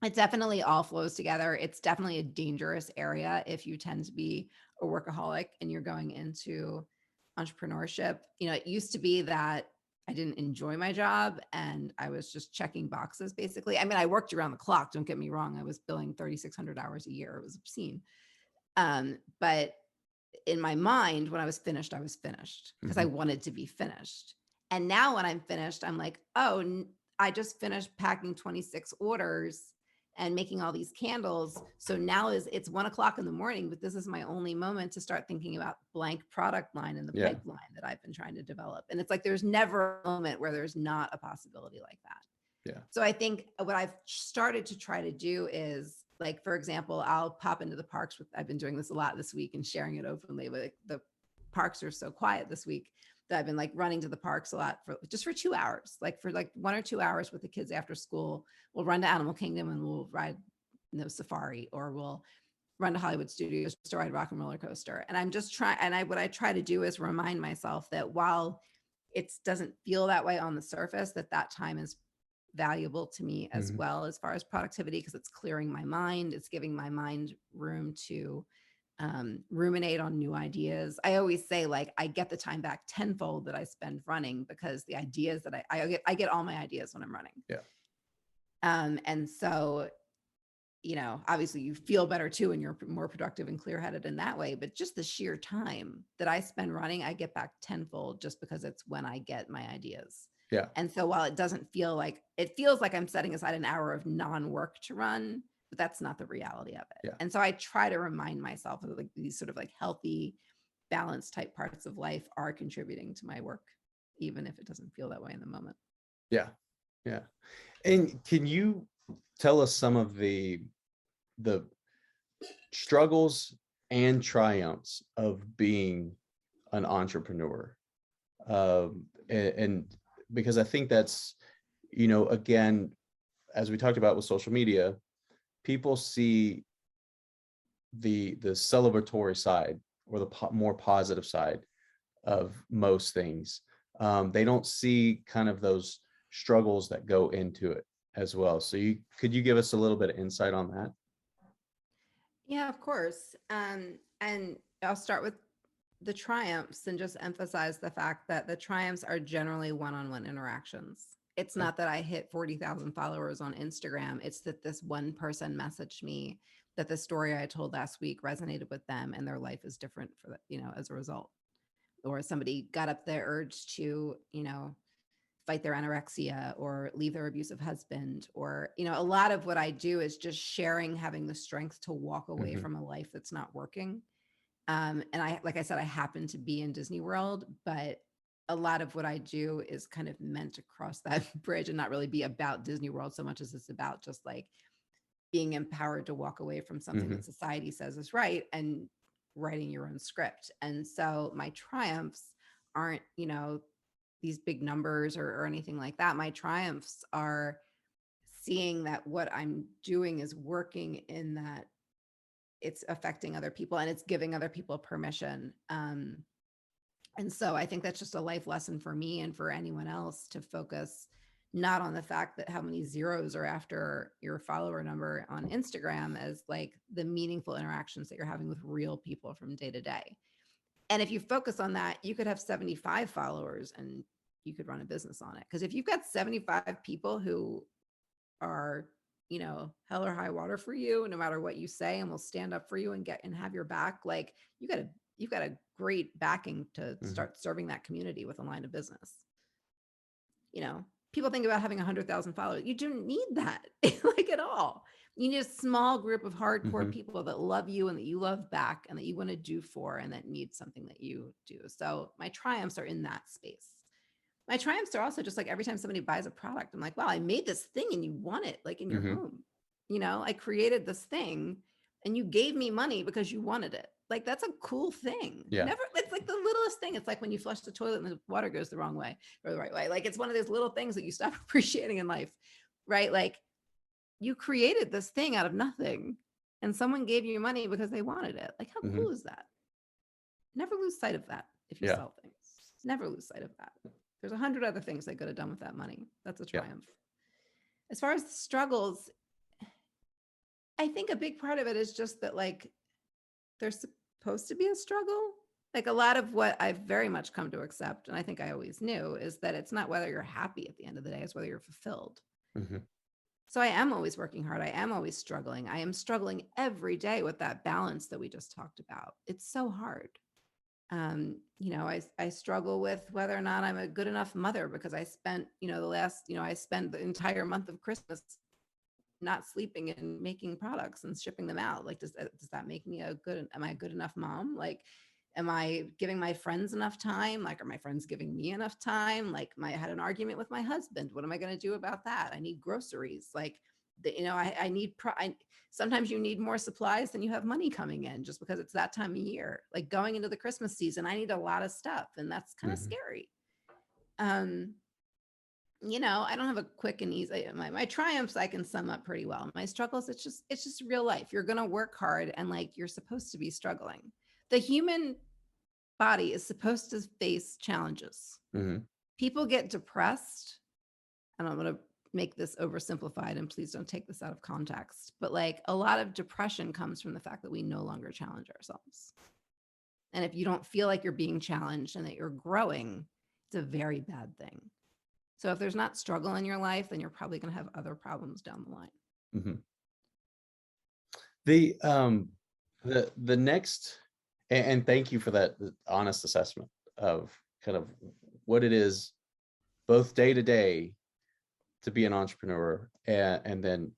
S2: it definitely all flows together. It's definitely a dangerous area if you tend to be a workaholic and you're going into entrepreneurship. It used to be that I didn't enjoy my job and I was just checking boxes basically. I mean, I worked around the clock, don't get me wrong. I was billing 3,600 hours a year. It was obscene. But in my mind, when I was finished because I wanted to be finished. And now when I'm finished, I'm like, oh, I just finished packing 26 orders and making all these candles. So now it's 1:00 in the morning, but this is my only moment to start thinking about blank product line in the
S1: Yeah.
S2: pipeline that I've been trying to develop. And it's like, there's never a moment where there's not a possibility like that.
S1: Yeah.
S2: So I think what I've started to try to do is, like, for example, I'll pop into the parks I've been doing this a lot this week and sharing it openly, but the parks are so quiet this week that I've been like running to the parks a lot for 2 hours, like for like 1 or 2 hours with the kids after school. We'll run to Animal Kingdom and we'll ride safari, or we'll run to Hollywood Studios to ride Rock and Roller Coaster. And I'm just trying, and what I try to do is remind myself that while it doesn't feel that way on the surface, that time is valuable to me as well, as far as productivity, because it's clearing my mind. It's giving my mind room to ruminate on new ideas. I always say, like, I get the time back tenfold that I spend running, because the ideas that I get all my ideas when I'm running.
S1: Yeah.
S2: And so, obviously you feel better too, and you're more productive and clear-headed in that way. But just the sheer time that I spend running, I get back tenfold, just because it's when I get my ideas.
S1: Yeah.
S2: And so while it doesn't feel like, it feels like I'm setting aside an hour of non-work to run, but that's not the reality of it.
S1: Yeah.
S2: And so I try to remind myself that, like, these sort of like healthy, balanced type parts of life are contributing to my work, even if it doesn't feel that way in the moment.
S1: Yeah. Yeah. And can you tell us some of the struggles and triumphs of being an entrepreneur? And because I think that's, again, as we talked about with social media, people see the celebratory side, or the more positive side of most things. They don't see kind of those struggles that go into it as well. So could you give us a little bit of insight on that?
S2: Yeah, of course. And I'll start with the triumphs and just emphasize the fact that the triumphs are generally one-on-one interactions. It's
S1: Okay.
S2: not that I hit 40,000 followers on Instagram. It's that this one person messaged me that the story I told last week resonated with them, and their life is different as a result. Or somebody got up the urge to, fight their anorexia or leave their abusive husband. Or, a lot of what I do is just sharing, having the strength to walk away from a life that's not working. And like I said, I happen to be in Disney World, but a lot of what I do is kind of meant to cross that bridge and not really be about Disney World so much as it's about just like being empowered to walk away from something that society says is right and writing your own script. And so my triumphs aren't, these big numbers or anything like that. My triumphs are seeing that what I'm doing is working, in that it's affecting other people and it's giving other people permission. And so I think that's just a life lesson for me and for anyone else, to focus not on the fact that how many zeros are after your follower number on Instagram, as like the meaningful interactions that you're having with real people from day to day. And if you focus on that, you could have 75 followers and you could run a business on it. Because if you've got 75 people who are, hell or high water for you, no matter what you say, and will stand up for you and have your back, like, you've got a great backing to start serving that community with a line of business. People think about having 100,000 followers. You don't need that, like, at all. You need a small group of hardcore people that love you and that you love back and that you want to do for, and that need something that you do. So my triumphs are in that space. My triumphs are also just like every time somebody buys a product, I'm like, wow, I made this thing and you want it, like, in your home. I created this thing and you gave me money because you wanted it. Like, that's a cool thing.
S1: Yeah.
S2: It's like the littlest thing. It's like when you flush the toilet and the water goes the wrong way or the right way. Like, it's one of those little things that you stop appreciating in life, right? Like, you created this thing out of nothing and someone gave you money because they wanted it. Like, how cool is that? Never lose sight of that. If you sell things, never lose sight of that. There's 100 other things they could have done with that money. That's a triumph. As far as the struggles, I think a big part of it is just that, like, there's supposed to be a struggle. Like a lot of what I've very much come to accept, and I think I always knew, is that it's not whether you're happy at the end of the day, it's whether you're fulfilled.
S1: Mhm.
S2: So I am always working hard. I am always struggling. I am struggling every day with that balance that we just talked about. It's so hard. I struggle with whether or not I'm a good enough mother because I spent, I spent the entire month of Christmas not sleeping and making products and shipping them out. Like, does that make me am I a good enough mom? Like, am I giving my friends enough time? Like, are my friends giving me enough time? Like, I had an argument with my husband. What am I going to do about that? I need groceries. Like, I need, sometimes you need more supplies than you have money coming in just because it's that time of year. Like going into the Christmas season, I need a lot of stuff, and that's kind of
S1: Mhm.
S2: scary. I don't have a quick and easy, my triumphs I can sum up pretty well. My struggles, it's just real life. You're going to work hard, and like you're supposed to be struggling. The human body is supposed to face challenges.
S1: Mhm.
S2: People get depressed, and I'm going to make this oversimplified, and please don't take this out of context, but like a lot of depression comes from the fact that we no longer challenge ourselves. And if you don't feel like you're being challenged and that you're growing, it's a very bad thing. So if there's not struggle in your life, then you're probably going to have other problems down the line.
S1: Mhm. The the next and thank you for that honest assessment of kind of what it is both day to day to be an entrepreneur, and then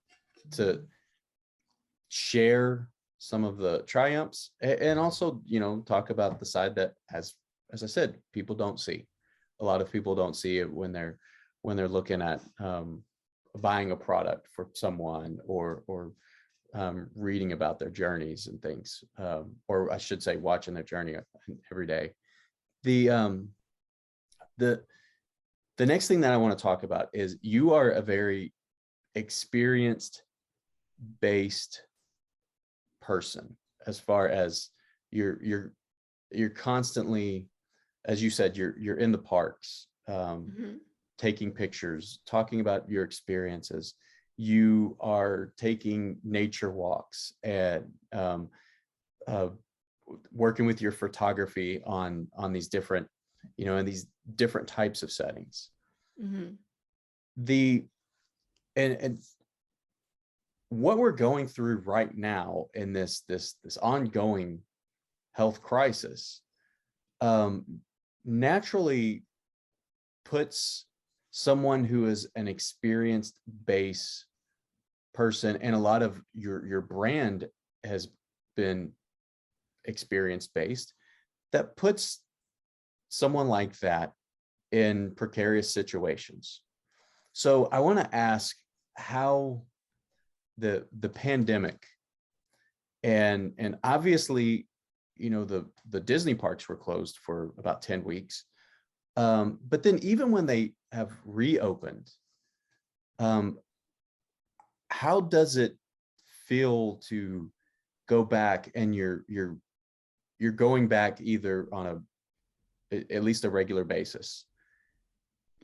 S1: to share some of the triumphs, and also talk about the side that, as I said, people don't see. A lot of people don't see it when they're looking at buying a product for someone, or reading about their journeys and things, or I should say watching their journey every day. The the the next thing that I want to talk about is you are a very experienced based person, as far as you're constantly, as you said, you're in the parks,
S2: Mm-hmm.
S1: taking pictures, talking about your experiences. You are taking nature walks, and uh, working with your photography on these different, in these different types of settings.
S2: Mm-hmm.
S1: The and what we're going through right now in this ongoing health crisis, um, naturally puts someone who is an experienced base person, and a lot of your brand has been experience based, that puts someone like that in precarious situations. So I want to ask how the pandemic, and obviously, the Disney parks were closed for about 10 weeks. But then even when they have reopened, um, how does it feel to go back, and you're going back either on at least a regular basis,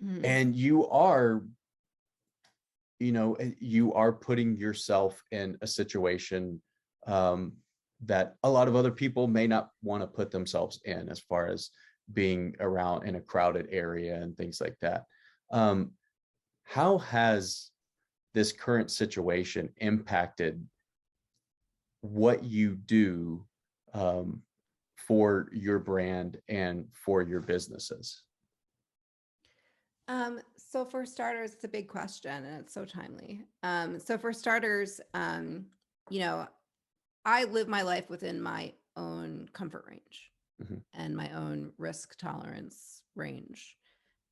S2: Mm-hmm.
S1: and you are putting yourself in a situation, um, that a lot of other people may not want to put themselves in, as far as being around in a crowded area and things like that. Um, how has this current situation impacted what you do, um, for your brand and for your businesses?
S2: So for starters, it's a big question and it's so timely. So for starters, you know, I live my life within my own comfort range
S1: Mhm.
S2: and my own risk tolerance range.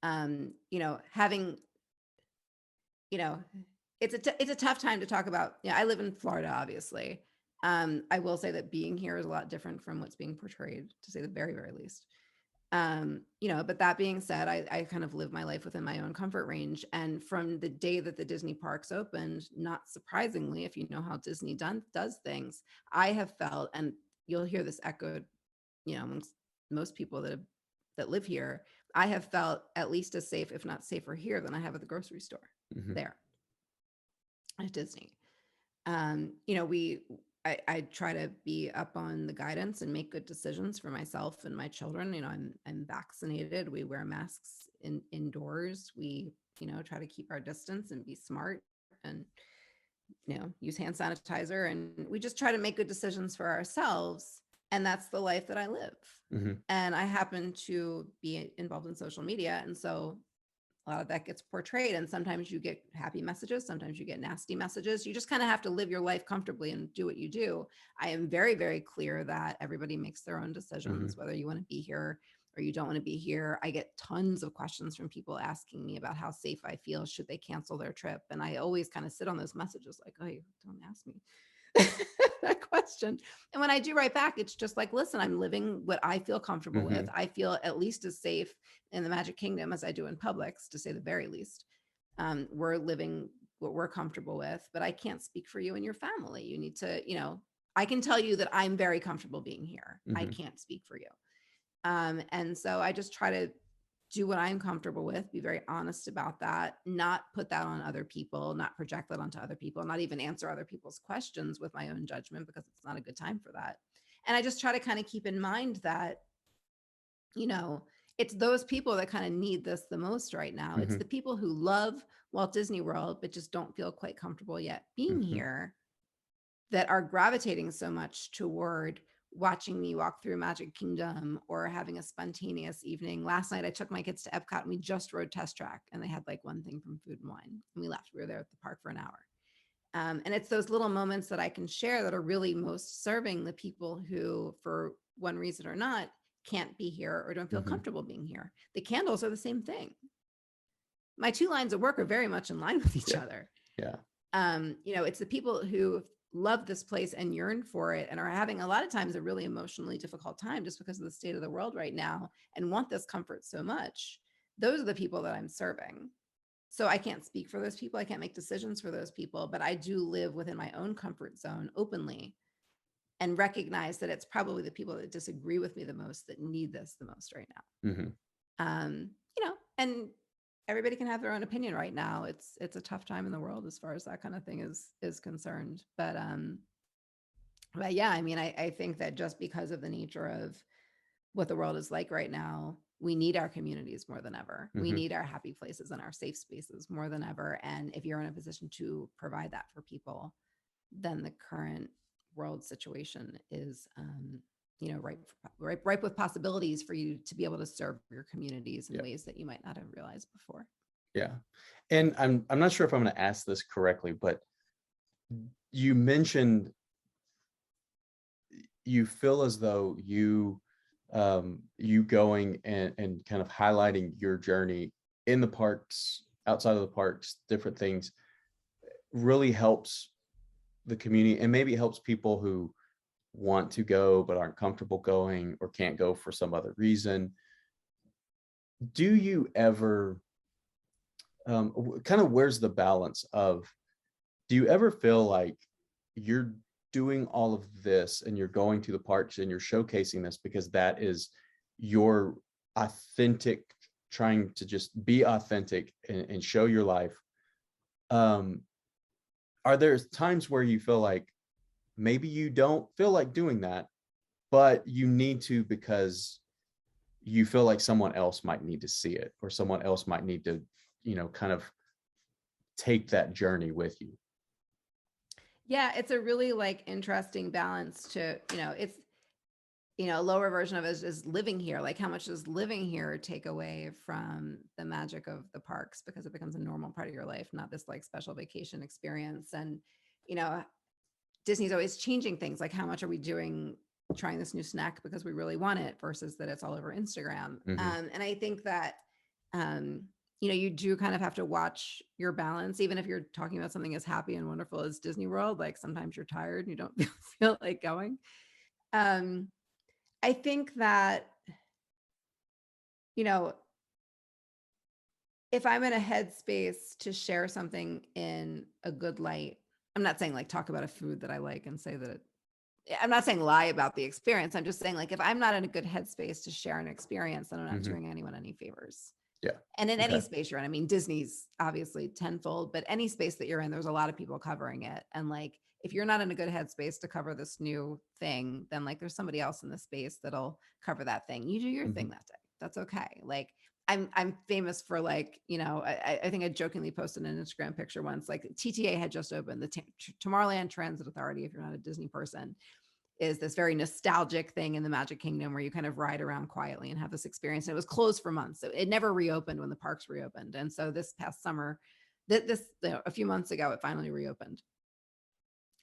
S2: Having, you know, it's a tough time to talk about. Yeah, I live in Florida, obviously. I will say that being here is a lot different from what's being portrayed, to say the very, very least. But that being said, I kind of live my life within my own comfort range. And from the day that the Disney parks opened, not surprisingly, if you know how Disney does things, I have felt, and you'll hear this echoed, amongst most people that live here, I have felt at least as safe, if not safer here than I have at the grocery store
S1: Mhm.
S2: there at Disney. We I try to be up on the guidance and make good decisions for myself and my children. You know, I'm vaccinated. We wear masks indoors. We, you know, try to keep our distance and be smart and, you know, use hand sanitizer. And we just try to make good decisions for ourselves. And that's the life that I live.
S1: Mhm.
S2: And I happen to be involved in social media. And so a lot of that gets portrayed, and sometimes you get happy messages, sometimes you get nasty messages. You just kind of have to live your life comfortably and do what you do. I am very, very clear that everybody makes their own decisions,
S1: Mhm.
S2: whether you want to be here or you don't want to be here. I get tons of questions from people asking me about how safe I feel should they cancel their trip, and I always kind of sit on those messages like, oh, don't ask me that question. And when I do write back, it's just like, listen, I'm living what I feel comfortable with.
S1: Mhm.
S2: I feel at least as safe in the Magic Kingdom as I do in Publix, to say the very least. We're living what we're comfortable with, but I can't speak for you and your family. You need to, you know, I can tell you that I'm very comfortable being here. I
S1: Mhm.
S2: can't speak for you. And so I just try to do what I'm comfortable with, be very honest about that, not put that on other people, not project that onto other people, not even answer other people's questions with my own judgment, because it's not a good time for that. And I just try to kind of keep in mind that, you know, it's those people that kind of need this the most right now. It's
S1: Mhm.
S2: the people who love Walt Disney World, but just don't feel quite comfortable yet being
S1: Mhm.
S2: here, that are gravitating so much toward watching me walk through Magic Kingdom or having a spontaneous evening. Last night, I took my kids to Epcot and we just rode Test Track, and they had like one thing from Food and Wine, and we left. We were there at the park for an hour. And it's those little moments that I can share that are really most serving the people who, for one reason or not, can't be here or don't feel
S1: Mhm.
S2: comfortable being here. The candles are the same thing. My two lines of work are very much in line with each
S1: Yeah.
S2: other.
S1: Yeah.
S2: You know, it's the people who love this place and yearn for it and are having a lot of times a really emotionally difficult time just because of the state of the world right now and want this comfort so much. Those are the people that I'm serving. So I can't speak for those people. I can't make decisions for those people, but I do live within my own comfort zone openly and recognize that it's probably the people that disagree with me the most that need this the most right
S1: Mhm.
S2: now. You know, and everybody can have their own opinion right now. It's a tough time in the world as far as that kind of thing is concerned. But yeah, I mean, I think that just because of the nature of what the world is like right now, we need our communities more than ever. We
S1: Mhm.
S2: need our happy places and our safe spaces more than ever. And if you're in a position to provide that for people, then the current world situation is, you know, ripe with possibilities for you to be able to serve your communities in
S1: Yeah.
S2: ways that you might not have realized before.
S1: Yeah. And I'm not sure if I'm going to ask this correctly, but you mentioned you feel as though you going and kind of highlighting your journey in the parks, outside of the parks, different things really helps the community, and maybe helps people who want to go but aren't comfortable going or can't go for some other reason. Do you ever kind of, where's the balance of, do you ever feel like you're doing all of this and you're going to the parks and you're showcasing this because that is your authentic, trying to just be authentic and show your life? um are there times where you feel like maybe you don't feel like doing that, but you need to because you feel like someone else might need to see it, or someone else might need to, kind of take that journey with you?
S2: Yeah, it's a really like interesting balance to, you know, it's, you know, a lower version of it is living here. Like, how much does living here take away from the magic of the parks because it becomes a normal part of your life, not this like special vacation experience? And, you know, Disney's always changing things. Like, how much are we doing trying this new snack because we really want it versus that it's all over Instagram?
S1: Hmm.
S2: And I think that, um, you know, you do kind of have to watch your balance, even if you're talking about something as happy and wonderful as Disney World. Like, sometimes you're tired and you don't feel like going. Um, I think that, you know, if I'm in a headspace to share something in a good light, I'm not saying like talk about a food that I like and say that I'm not saying lie about the experience. I'm just saying, like, if I'm not in a good headspace to share an experience, then I'm not
S1: Hmm.
S2: doing anyone any favors.
S1: Yeah.
S2: And in any
S1: Okay.
S2: space you're in, I mean, Disney's obviously tenfold, but any space that you're in, there's a lot of people covering it. And like, if you're not in a good headspace to cover this new thing, then like there's somebody else in the space that'll cover that thing. You do your thing that day. That's okay. Like I'm famous for like, you know, I think I jokingly posted an Instagram picture once, like TTA had just opened, the Tomorrowland Transit Authority, if you're not a Disney person, is this very nostalgic thing in the Magic Kingdom where you kind of ride around quietly and have this experience. And it was closed for months. So it never reopened when the parks reopened. And so this past summer, a few months ago, it finally reopened.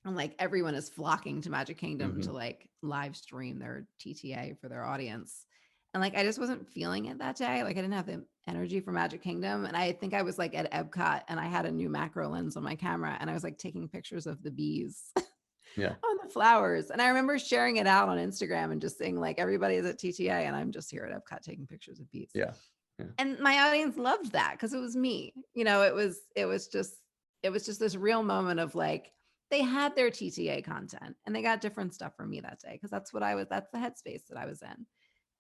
S2: And like everyone is flocking to Magic Kingdom to like live stream their TTA for their audience. And like I just wasn't feeling it that day. Like I didn't have the energy for Magic Kingdom. And I think I was like at Epcot and I had a new macro lens on my camera and I was like taking pictures of the bees
S1: Yeah.
S2: on the flowers. And I remember sharing it out on Instagram and just saying like everybody is at TTA and I'm just here at Epcot taking pictures of bees.
S1: Yeah.
S2: And my audience loved that because it was me. You know, it was just this real moment of like they had their TTA content and they got different stuff from me that day because that's the headspace that I was in.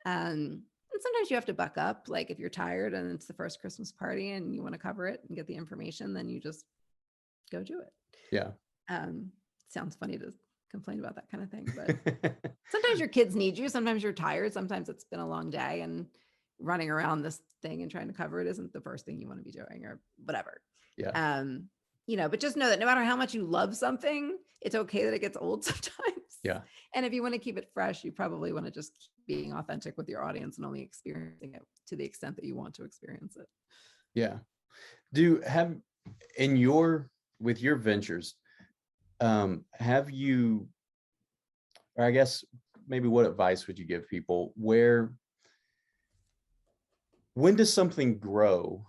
S2: And sometimes you have to buck up. Like if you're tired and it's the first Christmas party and you want to cover it and get the information, then you just go do it.
S1: Yeah.
S2: Sounds funny to complain about that kind of thing, but sometimes your kids need you. Sometimes you're tired. Sometimes it's been a long day and running around this thing and trying to cover it isn't the first thing you want to be doing or whatever.
S1: Yeah.
S2: You know, but just know that no matter how much you love something, it's okay that it gets old sometimes.
S1: Yeah.
S2: And if you want to keep it fresh, you probably want to just keep being authentic with your audience and only experiencing it to the extent that you want to experience it.
S1: Yeah. With your ventures, have you, or I guess maybe what advice would you give people when does something grow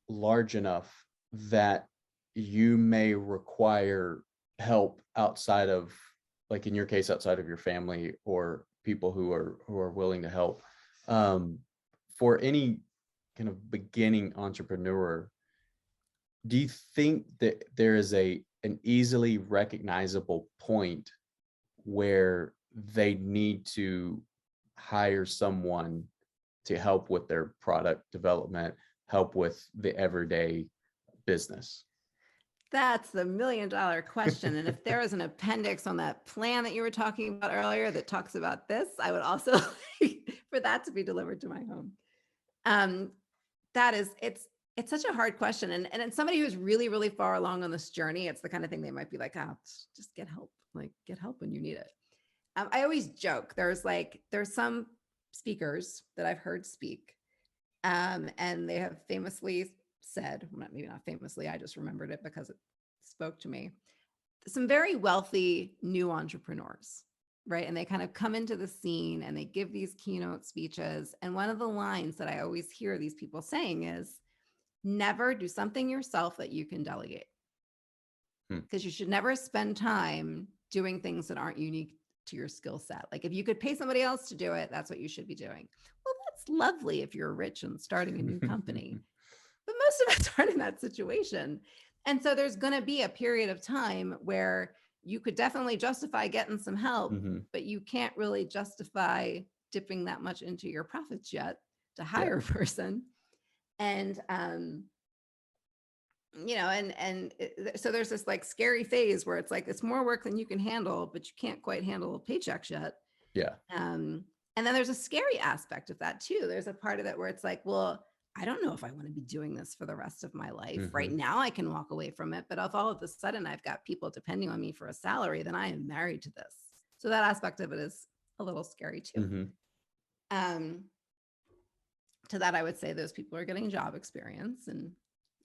S1: large enough that you may require help outside of, like in your case, outside of your family or people who are willing to help? For any kind of beginning entrepreneur, do you think that there is an easily recognizable point where they need to hire someone to help with their product development, help with the everyday business?
S2: That's the $1 million question. And if there was an appendix on that plan that you were talking about earlier that talks about this, I would also like for that to be delivered to my home. It's such a hard question. And it's somebody who's really, really far along on this journey. It's the kind of thing they might be like, just get help, like get help when you need it. I always joke. There's some speakers that I've heard speak, and they have famously said, well, maybe not famously, I just remembered it because it spoke to me. Some very wealthy new entrepreneurs, right? And they kind of come into the scene and they give these keynote speeches. And one of the lines that I always hear these people saying is, never do something yourself that you can delegate. Because you should never spend time doing things that aren't unique to your skill set. Like if you could pay somebody else to do it, that's what you should be doing. Well, that's lovely if you're rich and starting a new company, but most of us aren't in that situation. And so there's going to be a period of time where you could definitely justify getting some help, but you can't really justify dipping that much into your profits yet to hire a person. And, you know, so there's this like scary phase where it's like, it's more work than you can handle, but you can't quite handle paychecks yet.
S1: Yeah.
S2: And then there's a scary aspect of that too. There's a part of it where it's like, well, I don't know if I want to be doing this for the rest of my life. Right now I can walk away from it, but if all of a sudden I've got people depending on me for a salary, then I am married to this. So that aspect of it is a little scary too. To that, I would say those people are getting job experience, and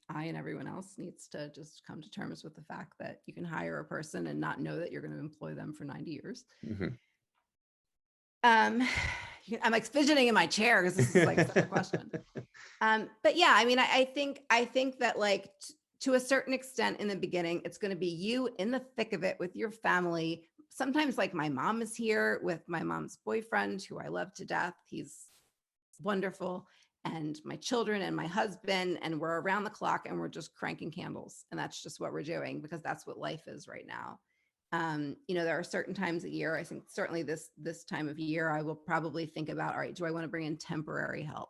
S2: I and everyone else needs to just come to terms with the fact that you can hire a person and not know that you're going to employ them for 90 years. I'm like fidgeting in my chair because this is like such a question. But yeah, I mean, I think that like to a certain extent in the beginning, it's going to be you in the thick of it with your family. Sometimes like my mom is here with my mom's boyfriend, who I love to death. He's wonderful. And my children and my husband, and we're around the clock and we're just cranking candles. And that's just what we're doing because that's what life is right now. You know, there are certain times a year, I think certainly this time of year, I will probably think about, all right, do I want to bring in temporary help?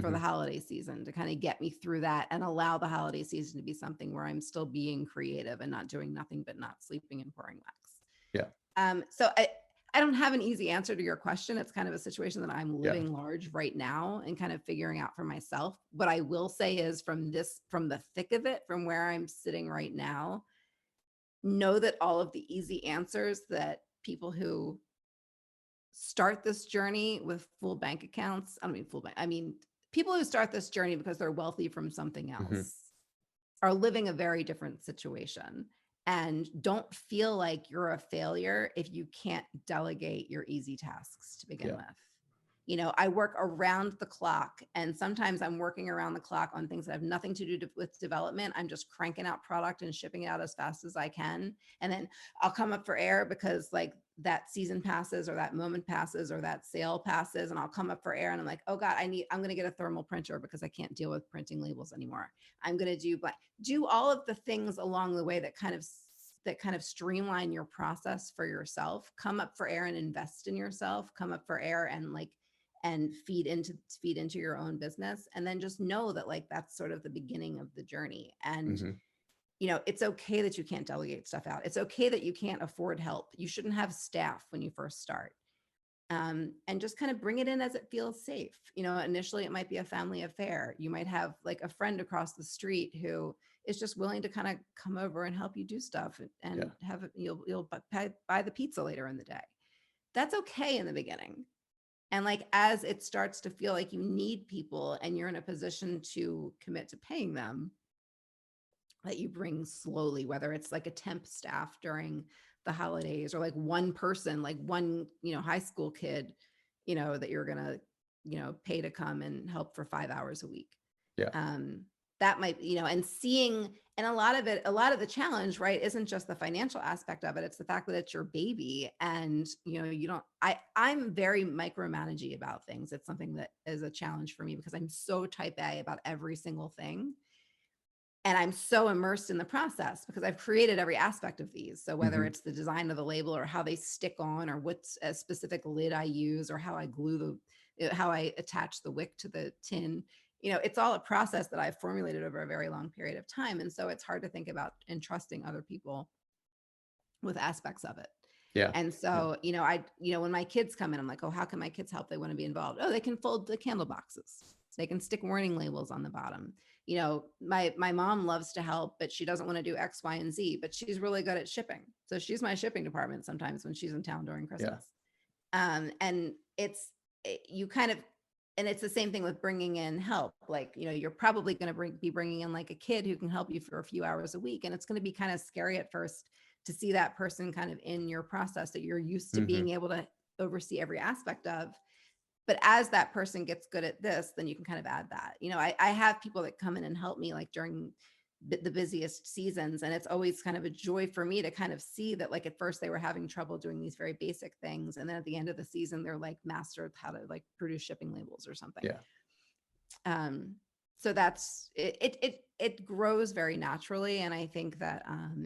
S2: for the
S1: Mhm.
S2: holiday season to kind of get me through that and allow the holiday season to be something where I'm still being creative and not doing nothing but not sleeping and pouring wax.
S1: Yeah.
S2: So I don't have an easy answer to your question. It's kind of a situation that I'm
S1: Yeah.
S2: living large right now and kind of figuring out for myself. What I will say is from the thick of it, from where I'm sitting right now, know that all of the easy answers that people who start this journey with full bank accounts, I don't mean full bank, I mean people who start this journey because they're wealthy from something
S1: Mhm.
S2: else are living a very different situation and don't feel like you're a failure if you can't delegate your easy tasks to begin
S1: Yeah.
S2: with. You know, I work around the clock, and sometimes I'm working around the clock on things that have nothing to do with development. I'm just cranking out product and shipping it out as fast as I can. And then I'll come up for air because like that season passes or that moment passes or that sale passes, and I'll come up for air and I'm like, oh God, I'm going to get a thermal printer because I can't deal with printing labels anymore. I'm going to do all of the things along the way that kind of streamline your process for yourself. Come up for air and invest in yourself. Come up for air and feed into your own business, and then just know that like that's sort of the beginning of the journey. And
S1: Mhm.
S2: you know, it's okay that you can't delegate stuff out. It's okay that you can't afford help. You shouldn't have staff when you first start. And just kind of bring it in as it feels safe. You know, initially it might be a family affair. You might have like a friend across the street who is just willing to kind of come over and help you do stuff
S1: Yeah.
S2: and have you'll buy the pizza later in the day. That's okay in the beginning. And like as it starts to feel like you need people and you're in a position to commit to paying them, that you bring slowly, whether it's like a temp staff during the holidays or like one person, like one, you know, high school kid, you know, that you're gonna, you know, pay to come and help for 5 hours a week.
S1: Yeah.
S2: Um, that might, you know, and seeing, and a lot of the challenge, right, isn't just the financial aspect of it. It's the fact that it's your baby and, you know, I'm very micromanagey about things. It's something that is a challenge for me because I'm so type A about every single thing. And I'm so immersed in the process because I've created every aspect of these. So whether
S1: Mhm.
S2: it's the design of the label or how they stick on or what's a specific lid I use or how I glue how I attach the wick to the tin, you know, it's all a process that I've formulated over a very long period of time. And so it's hard to think about entrusting other people with aspects of it.
S1: Yeah.
S2: And
S1: Yeah.
S2: so, you know, when my kids come in, I'm like, oh, how can my kids help? They want to be involved. Oh, they can fold the candle boxes. They can stick warning labels on the bottom. You know, my mom loves to help, but she doesn't want to do X, Y, and Z, but she's really good at shipping. So she's my shipping department sometimes when she's in town during
S1: Yeah.
S2: Christmas. And you kind of, and it's the same thing with bringing in help. Like, you know, you're probably going to be bringing in like a kid who can help you for a few hours a week. And it's going to be kind of scary at first to see that person kind of in your process that you're used to being
S1: Mhm.
S2: able to oversee every aspect of. But as that person gets good at this, then you can kind of add that. You know, I have people that come in and help me like during the busiest seasons. And it's always kind of a joy for me to kind of see that like at first they were having trouble doing these very basic things. And then at the end of the season, they're like mastered how to like produce shipping labels or something.
S1: Yeah.
S2: Um, so that's it grows very naturally. And I think that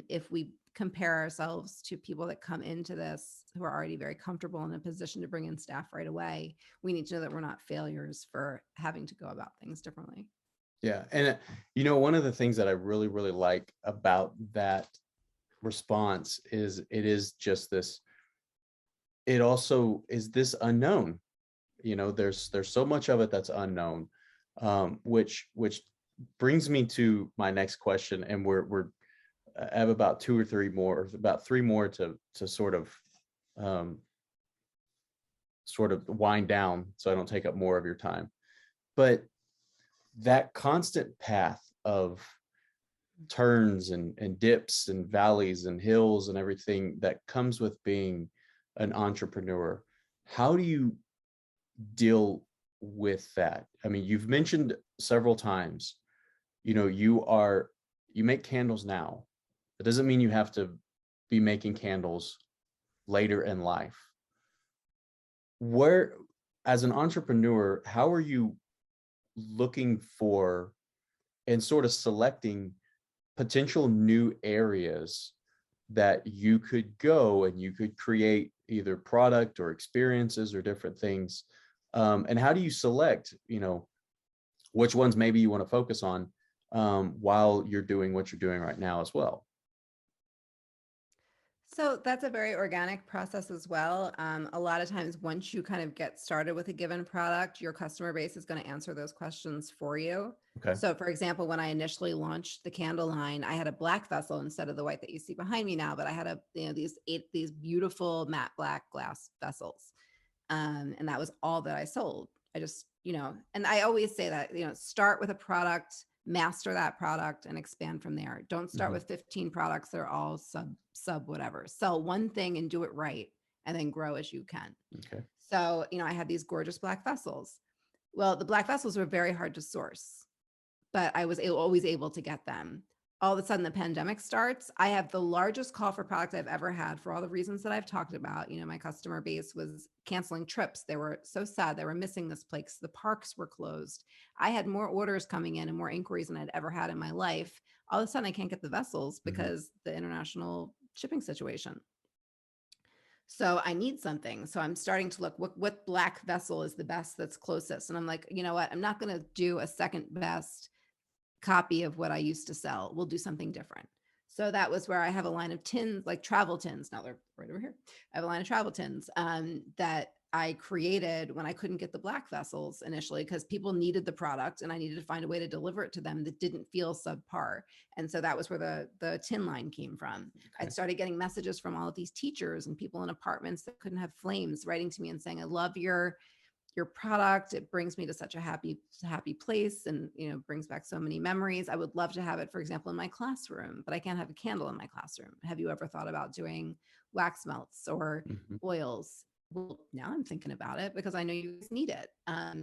S2: if we compare ourselves to people that come into this who are already very comfortable in a position to bring in staff right away, we need to know that we're not failures for having to go about things differently.
S1: Yeah. And you know, one of the things that I really, really like about that response is it is just this, it also is this unknown. You know, there's so much of it that's unknown. Which brings me to my next question. And I have about two or three more, or about three more to um sort of wind down so I don't take up more of your time. But that constant path of turns and dips and valleys and hills and everything that comes with being an entrepreneur, how do you deal with that? I mean, you've mentioned several times, you know, you make candles now. It doesn't mean you have to be making candles later in life. Where, as an entrepreneur, how are you looking for and sort of selecting potential new areas that you could go and you could create either product or experiences or different things? And how do you select, you know, which ones maybe you want to focus on while you're doing what you're doing right now as well.
S2: So that's a very organic process as well. A lot of times, once you kind of get started with a given product, your customer base is going to answer those questions for you.
S1: Okay.
S2: So, for example, when I initially launched the candle line, I had a black vessel instead of the white that you see behind me now, but I had these beautiful matte black glass vessels, and that was all that I sold. I just, and I always say that, start with a product, master that product, and expand from there. Don't start with 15 products that are all sub whatever. Sell one thing and do it right, and then grow as you can.
S1: Okay.
S2: So, I had these gorgeous black vessels. Well, the black vessels were very hard to source, but I was always able to get them. All of a sudden, the pandemic starts. I have the largest call for product I've ever had for all the reasons that I've talked about. My customer base was canceling trips. They were so sad. They were missing this place. The parks were closed. I had more orders coming in and more inquiries than I'd ever had in my life. All of a sudden, I can't get the vessels because the international shipping situation. So I need something. So I'm starting to look what black vessel is the best that's closest. And I'm like, you know what? I'm not going to do a second best copy of what I used to sell. We'll do something different. So that was where I have a line of tins, like travel tins. Now they're right over here. I have a line of travel tins that I created when I couldn't get the black vessels initially because people needed the product and I needed to find a way to deliver it to them that didn't feel subpar. And so that was where the tin line came from.
S1: Okay.
S2: I started getting messages from all of these teachers and people in apartments that couldn't have flames writing to me and saying, I love your product. It brings me to such a happy place and, brings back so many memories. I would love to have it, for example, in my classroom, but I can't have a candle in my classroom. Have you ever thought about doing wax melts or oils? Well, now I'm thinking about it because I know you guys need it.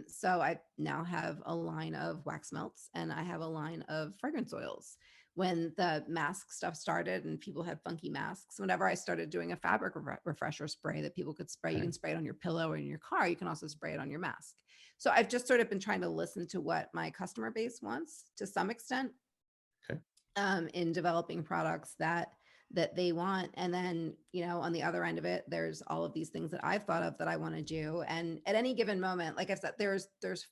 S2: So I now have a line of wax melts and I have a line of fragrance oils. When the mask stuff started and people had funky masks, whenever I started doing a fabric refresher spray that people could spray, you can spray it on your pillow or in your car. You can also spray it on your mask. So I've just sort of been trying to listen to what my customer base wants to some extent in developing products that they want. And then, on the other end of it, there's all of these things that I've thought of that I want to do. And at any given moment, like I've said, there's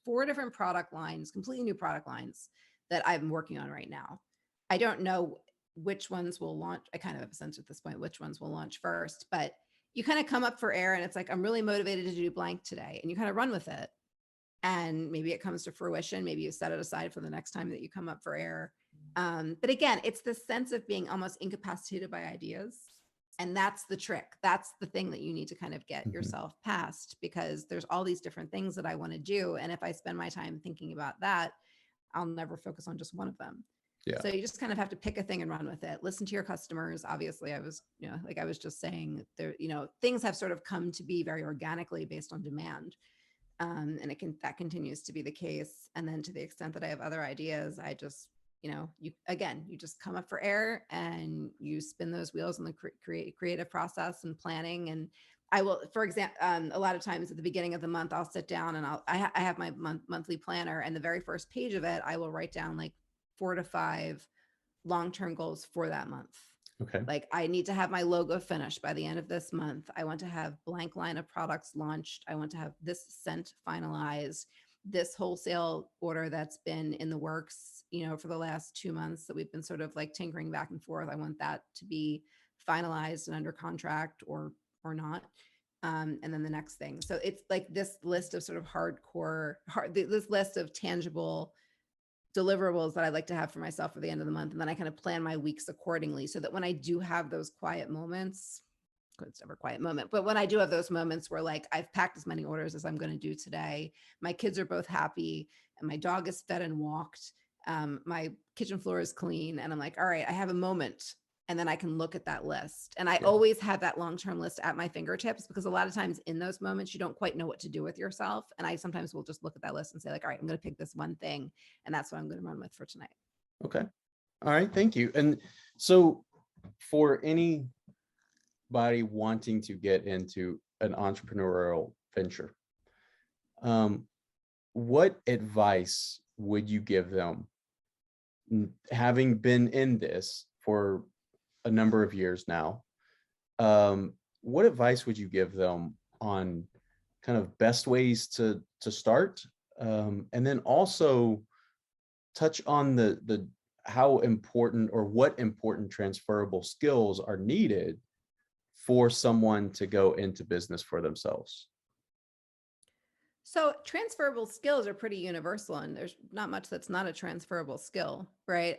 S2: 4 different product lines, completely new product lines that I'm working on right now. I don't know which ones will launch. I kind of have a sense at this point, which ones will launch first, but you kind of come up for air and it's like, I'm really motivated to do blank today. And you kind of run with it. And maybe it comes to fruition. Maybe you set it aside for the next time that you come up for air. But again, it's this sense of being almost incapacitated by ideas. And that's the trick. That's the thing that you need to kind of get yourself past, because there's all these different things that I want to do. And if I spend my time thinking about that, I'll never focus on just one of them. Yeah. So you just kind of have to pick a thing and run with it. Listen to your customers. Obviously, I was, like I was just saying, there, things have sort of come to be very organically based on demand. And that continues to be the case. And then to the extent that I have other ideas, I just, you just come up for air and you spin those wheels in the creative process and planning. And I will, for example, a lot of times at the beginning of the month, I'll sit down and I have my monthly planner, and the very first page of it, I will write down like 4 to 5 long-term goals for that month.
S1: Okay.
S2: Like I need to have my logo finished by the end of this month. I want to have blank line of products launched. I want to have this scent finalized, this wholesale order that's been in the works, for the last 2 months that we've been sort of like tinkering back and forth. I want that to be finalized and under contract or not. And then the next thing. So it's like this list of sort of this list of tangible deliverables that I like to have for myself for the end of the month. And then I kind of plan my weeks accordingly so that when I do have those quiet moments, it's never a quiet moment, but when I do have those moments where like I've packed as many orders as I'm going to do today, my kids are both happy and my dog is fed and walked, my kitchen floor is clean, and I'm like, all right, I have a moment. And then I can look at that list. And I always have that long-term list at my fingertips, because a lot of times in those moments, you don't quite know what to do with yourself. And I sometimes will just look at that list and say like, all right, I'm going to pick this one thing. And that's what I'm going to run with for tonight.
S1: Okay. All right. Thank you. And so for anybody wanting to get into an entrepreneurial venture, what advice would you give them, having been in this for a number of years now? What advice would you give them on kind of best ways to start, And then also touch on the how important or what important transferable skills are needed for someone to go into business for themselves.
S2: So transferable skills are pretty universal, and there's not much that's not a transferable skill, right?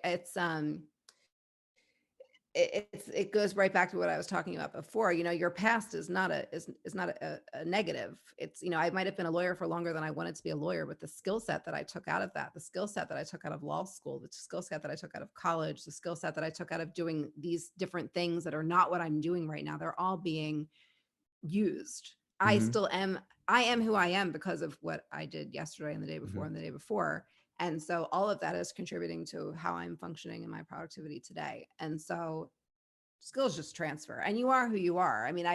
S2: It goes right back to what I was talking about before. Your past is not a negative. It's, I might have been a lawyer for longer than I wanted to be a lawyer, but the skill set that I took out of that, the skill set that I took out of law school, the skill set that I took out of college, the skill set that I took out of doing these different things that are not what I'm doing right now, they're all being used. I
S1: Mm-hmm,
S2: still am. I am who I am because of what I did yesterday and the day before
S1: mm-hmm,
S2: and the day before. And so all of that is contributing to how I'm functioning in my productivity today. And so skills just transfer, and you are who you are. I mean,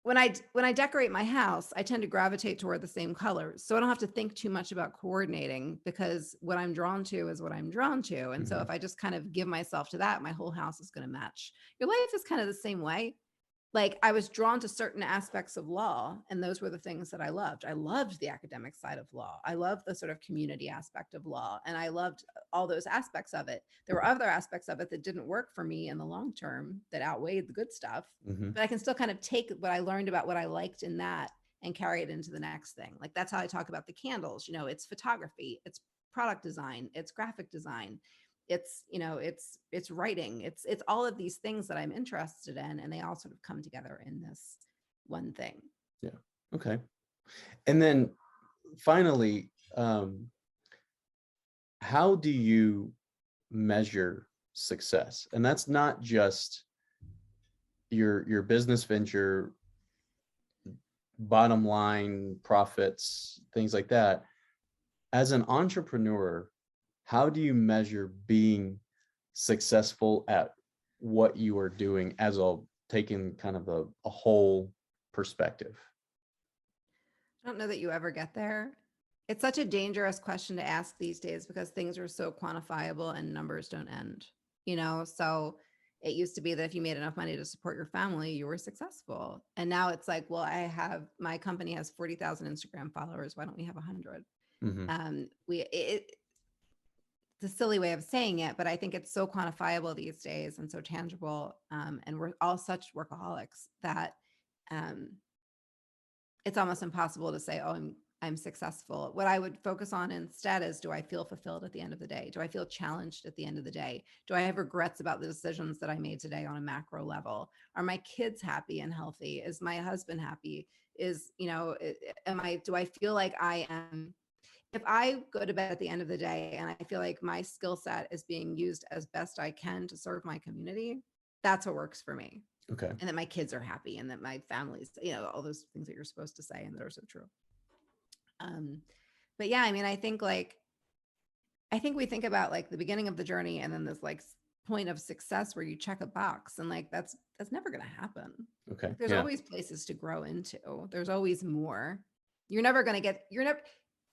S2: when I decorate my house, I tend to gravitate toward the same colors. So I don't have to think too much about coordinating, because what I'm drawn to is what I'm drawn to. And so
S1: mm-hmm.
S2: if I just kind of give myself to that, my whole house is going to match. Your life is kind of the same way. Like, I was drawn to certain aspects of law, and those were the things that I loved. I loved the academic side of law. I loved the sort of community aspect of law, and I loved all those aspects of it. There were other aspects of it that didn't work for me in the long term that outweighed the good stuff,
S1: Mm-hmm.
S2: but I can still kind of take what I learned about what I liked in that and carry it into the next thing. Like, that's how I talk about the candles. It's photography, it's product design, it's graphic design, it's writing, it's all of these things that I'm interested in, and they all sort of come together in this one thing.
S1: Yeah. Okay. And then finally, how do you measure success? And that's not just your business venture, bottom line profits, things like that. As an entrepreneur, how do you measure being successful at what you are doing as a taking kind of a whole perspective?
S2: I don't know that you ever get there. It's such a dangerous question to ask these days because things are so quantifiable and numbers don't end. So it used to be that if you made enough money to support your family, you were successful. And now it's like, well, my company has 40,000 Instagram followers. Why don't we have 100?
S1: Mm-hmm.
S2: It's a silly way of saying it, but I think it's so quantifiable these days and so tangible. And we're all such workaholics that um, it's almost impossible to say, oh, I'm successful. What I would focus on instead is, do I feel fulfilled at the end of the day? Do I feel challenged at the end of the day? Do I have regrets about the decisions that I made today on a macro level? Are my kids happy and healthy? Is my husband happy? Do I feel like I am, if I go to bed at the end of the day and I feel like my skill set is being used as best I can to serve my community, that's what works for me.
S1: Okay.
S2: And that my kids are happy and that my family's, all those things that you're supposed to say and that are so true. But yeah, I mean, I think we think about like the beginning of the journey and then this like point of success where you check a box, and like that's never going to happen.
S1: Okay.
S2: Like, there's
S1: Yeah.
S2: always places to grow into. There's always more. You're never,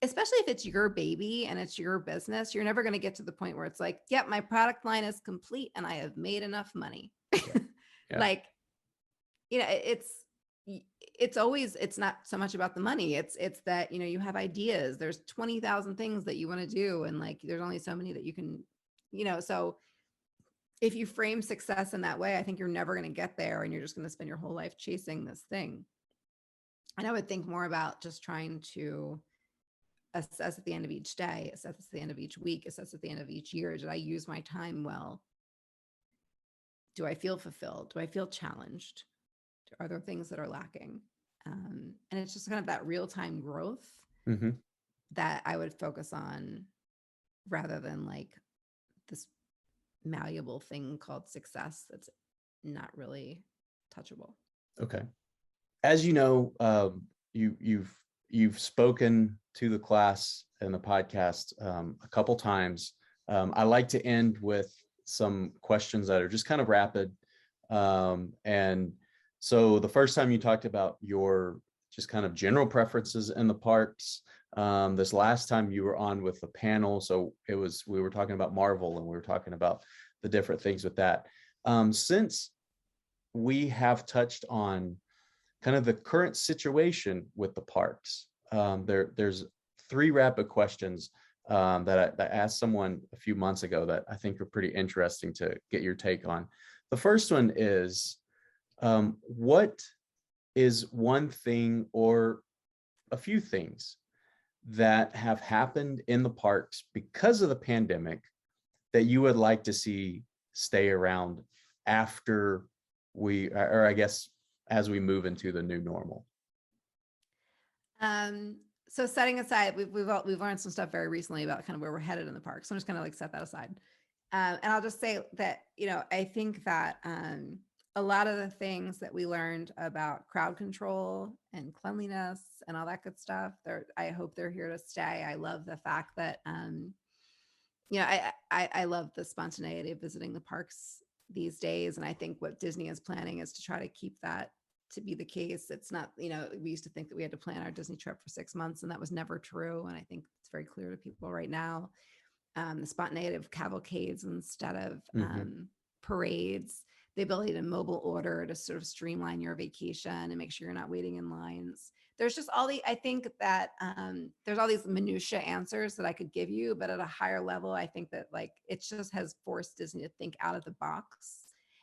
S2: especially if it's your baby and it's your business, you're never going to get to the point where it's like, yep, my product line is complete and I have made enough money.
S1: Yeah. Yeah.
S2: Like, it's not so much about the money. It's that, you have ideas. There's 20,000 things that you want to do. And like, there's only so many that you can, so if you frame success in that way, I think you're never going to get there and you're just going to spend your whole life chasing this thing. And I would think more about just trying to assess at the end of each day, assess at the end of each week, assess at the end of each year. Did I use my time well? Do I feel fulfilled? Do I feel challenged? Are there things that are lacking? And it's just kind of that real-time growth
S1: Mm-hmm.
S2: that I would focus on rather than like this malleable thing called success that's not really touchable.
S1: Okay. As you know, you've spoken to the class and the podcast a couple times. I like to end with some questions that are just kind of rapid. And so the first time you talked about your just kind of general preferences in the parks. This last time you were on with the panel, so we were talking about Marvel and we were talking about the different things with that. Since we have touched on kind of the current situation with the parks, there's three rapid questions that I asked someone a few months ago that I think are pretty interesting to get your take on. The first one is, what is one thing or a few things that have happened in the parks because of the pandemic that you would like to see stay around after or I guess as we move into the new normal?
S2: So setting aside, we've learned some stuff very recently about kind of where we're headed in the park. So I'm just gonna like set that aside. And I'll just say that, I think that a lot of the things that we learned about crowd control and cleanliness and all that good stuff, I hope they're here to stay. I love the fact that, I love the spontaneity of visiting the parks these days. And I think what Disney is planning is to try to keep that to be the case. It's not, we used to think that we had to plan our Disney trip for 6 months, and that was never true. And I think it's very clear to people right now. The spontaneity of cavalcades instead of parades, the ability to mobile order to sort of streamline your vacation and make sure you're not waiting in lines. There's just I think that there's all these minutia answers that I could give you, but at a higher level, I think that like it just has forced Disney to think out of the box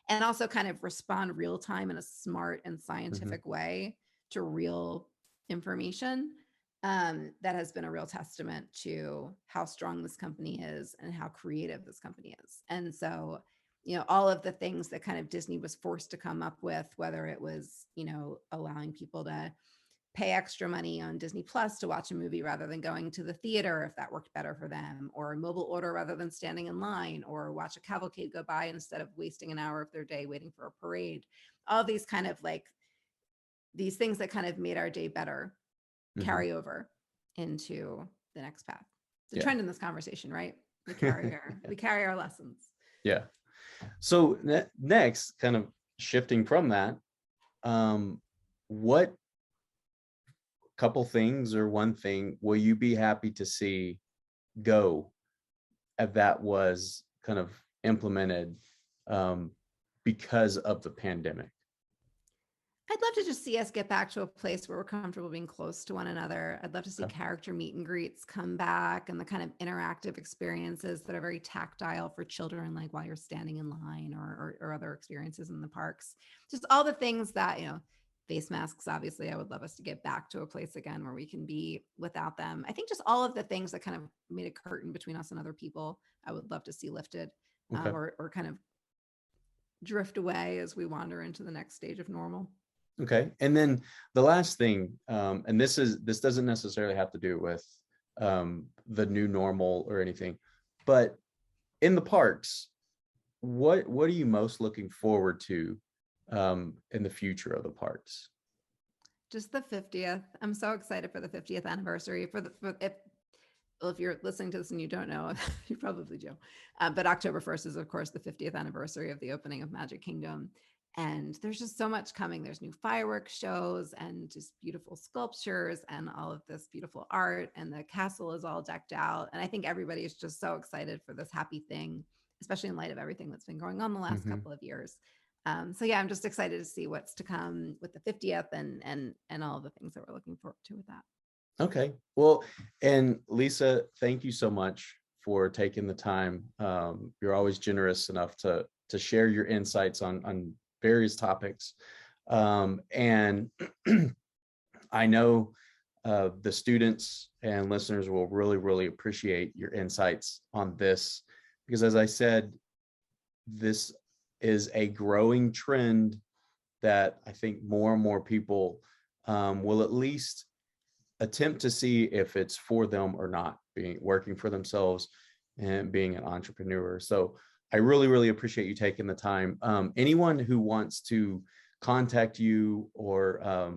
S2: and also kind of respond real time in a smart and scientific way to real information. That has been a real testament to how strong this company is and how creative this company is. And so, all of the things that kind of Disney was forced to come up with, whether it was, allowing people to pay extra money on Disney Plus to watch a movie rather than going to the theater if that worked better for them, or mobile order rather than standing in line, or watch a cavalcade go by instead of wasting an hour of their day waiting for a parade. All these kind of like these things that kind of made our day better carry over into the next path. The trend in this conversation, right? We carry our lessons.
S1: Yeah. So next, kind of shifting from that, what couple things or one thing will you be happy to see go that was kind of implemented because of the pandemic?
S2: I'd love to just see us get back to a place where we're comfortable being close to one another. I'd love to see character meet and greets come back and the kind of interactive experiences that are very tactile for children, like while you're standing in line or other experiences in the parks. Just all the things that, face masks, obviously, I would love us to get back to a place again where we can be without them. I think just all of the things that kind of made a curtain between us and other people, I would love to see lifted or kind of drift away as we wander into the next stage of normal.
S1: Okay. And then the last thing, and this doesn't necessarily have to do with the new normal or anything, but in the parks, what are you most looking forward to in the future of the parks?
S2: Just the 50th. I'm so excited for the 50th anniversary. If you're listening to this and you don't know, you probably do. But October 1st is, of course, the 50th anniversary of the opening of Magic Kingdom. And there's just so much coming. There's new fireworks shows and just beautiful sculptures and all of this beautiful art. And the castle is all decked out. And I think everybody is just so excited for this happy thing, especially in light of everything that's been going on the last couple of years. So yeah, I'm just excited to see what's to come with the 50th and all the things that we're looking forward to with that.
S1: Okay. Well, and Lisa, thank you so much for taking the time. You're always generous enough to share your insights on various topics. And I know the students and listeners will really, really appreciate your insights on this, because as I said, this is a growing trend that I think more and more people will at least attempt to see if it's for them or not, working for themselves and being an entrepreneur. So I really, really appreciate you taking the time. Anyone who wants to contact you or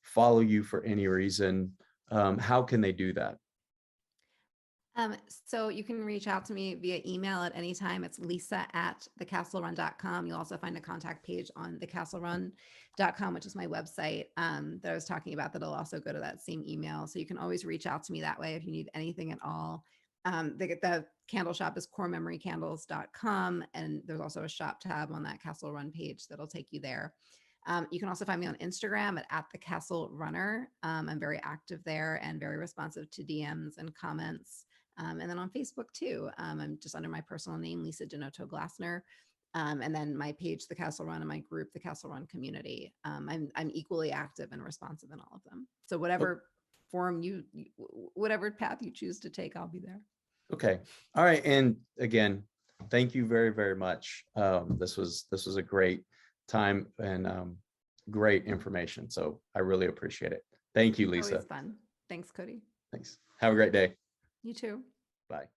S1: follow you for any reason, how can they do that?
S2: So you can reach out to me via email at any time. It's lisa@thecastlerun.com. You'll also find a contact page on thecastlerun.com, which is my website that I was talking about. That'll also go to that same email. So you can always reach out to me that way if you need anything at all. The candle shop is corememorycandles.com. And there's also a shop tab on that Castle Run page that'll take you there. You can also find me on Instagram at the Castle Runner. I'm very active there and very responsive to DMs and comments. And then on Facebook too. I'm just under my personal name, Lisa DiNoto Glassner. And then my page, The Castle Run, and my group, The Castle Run Community. I'm equally active and responsive in all of them. So whatever forum whatever path you choose to take, I'll be there.
S1: Okay. All right. And again, thank you very, very much. This was a great time and great information. So I really appreciate it. Thank you, Lisa.
S2: Always fun. Thanks, Cody.
S1: Thanks. Have a great day.
S2: You too.
S1: Bye.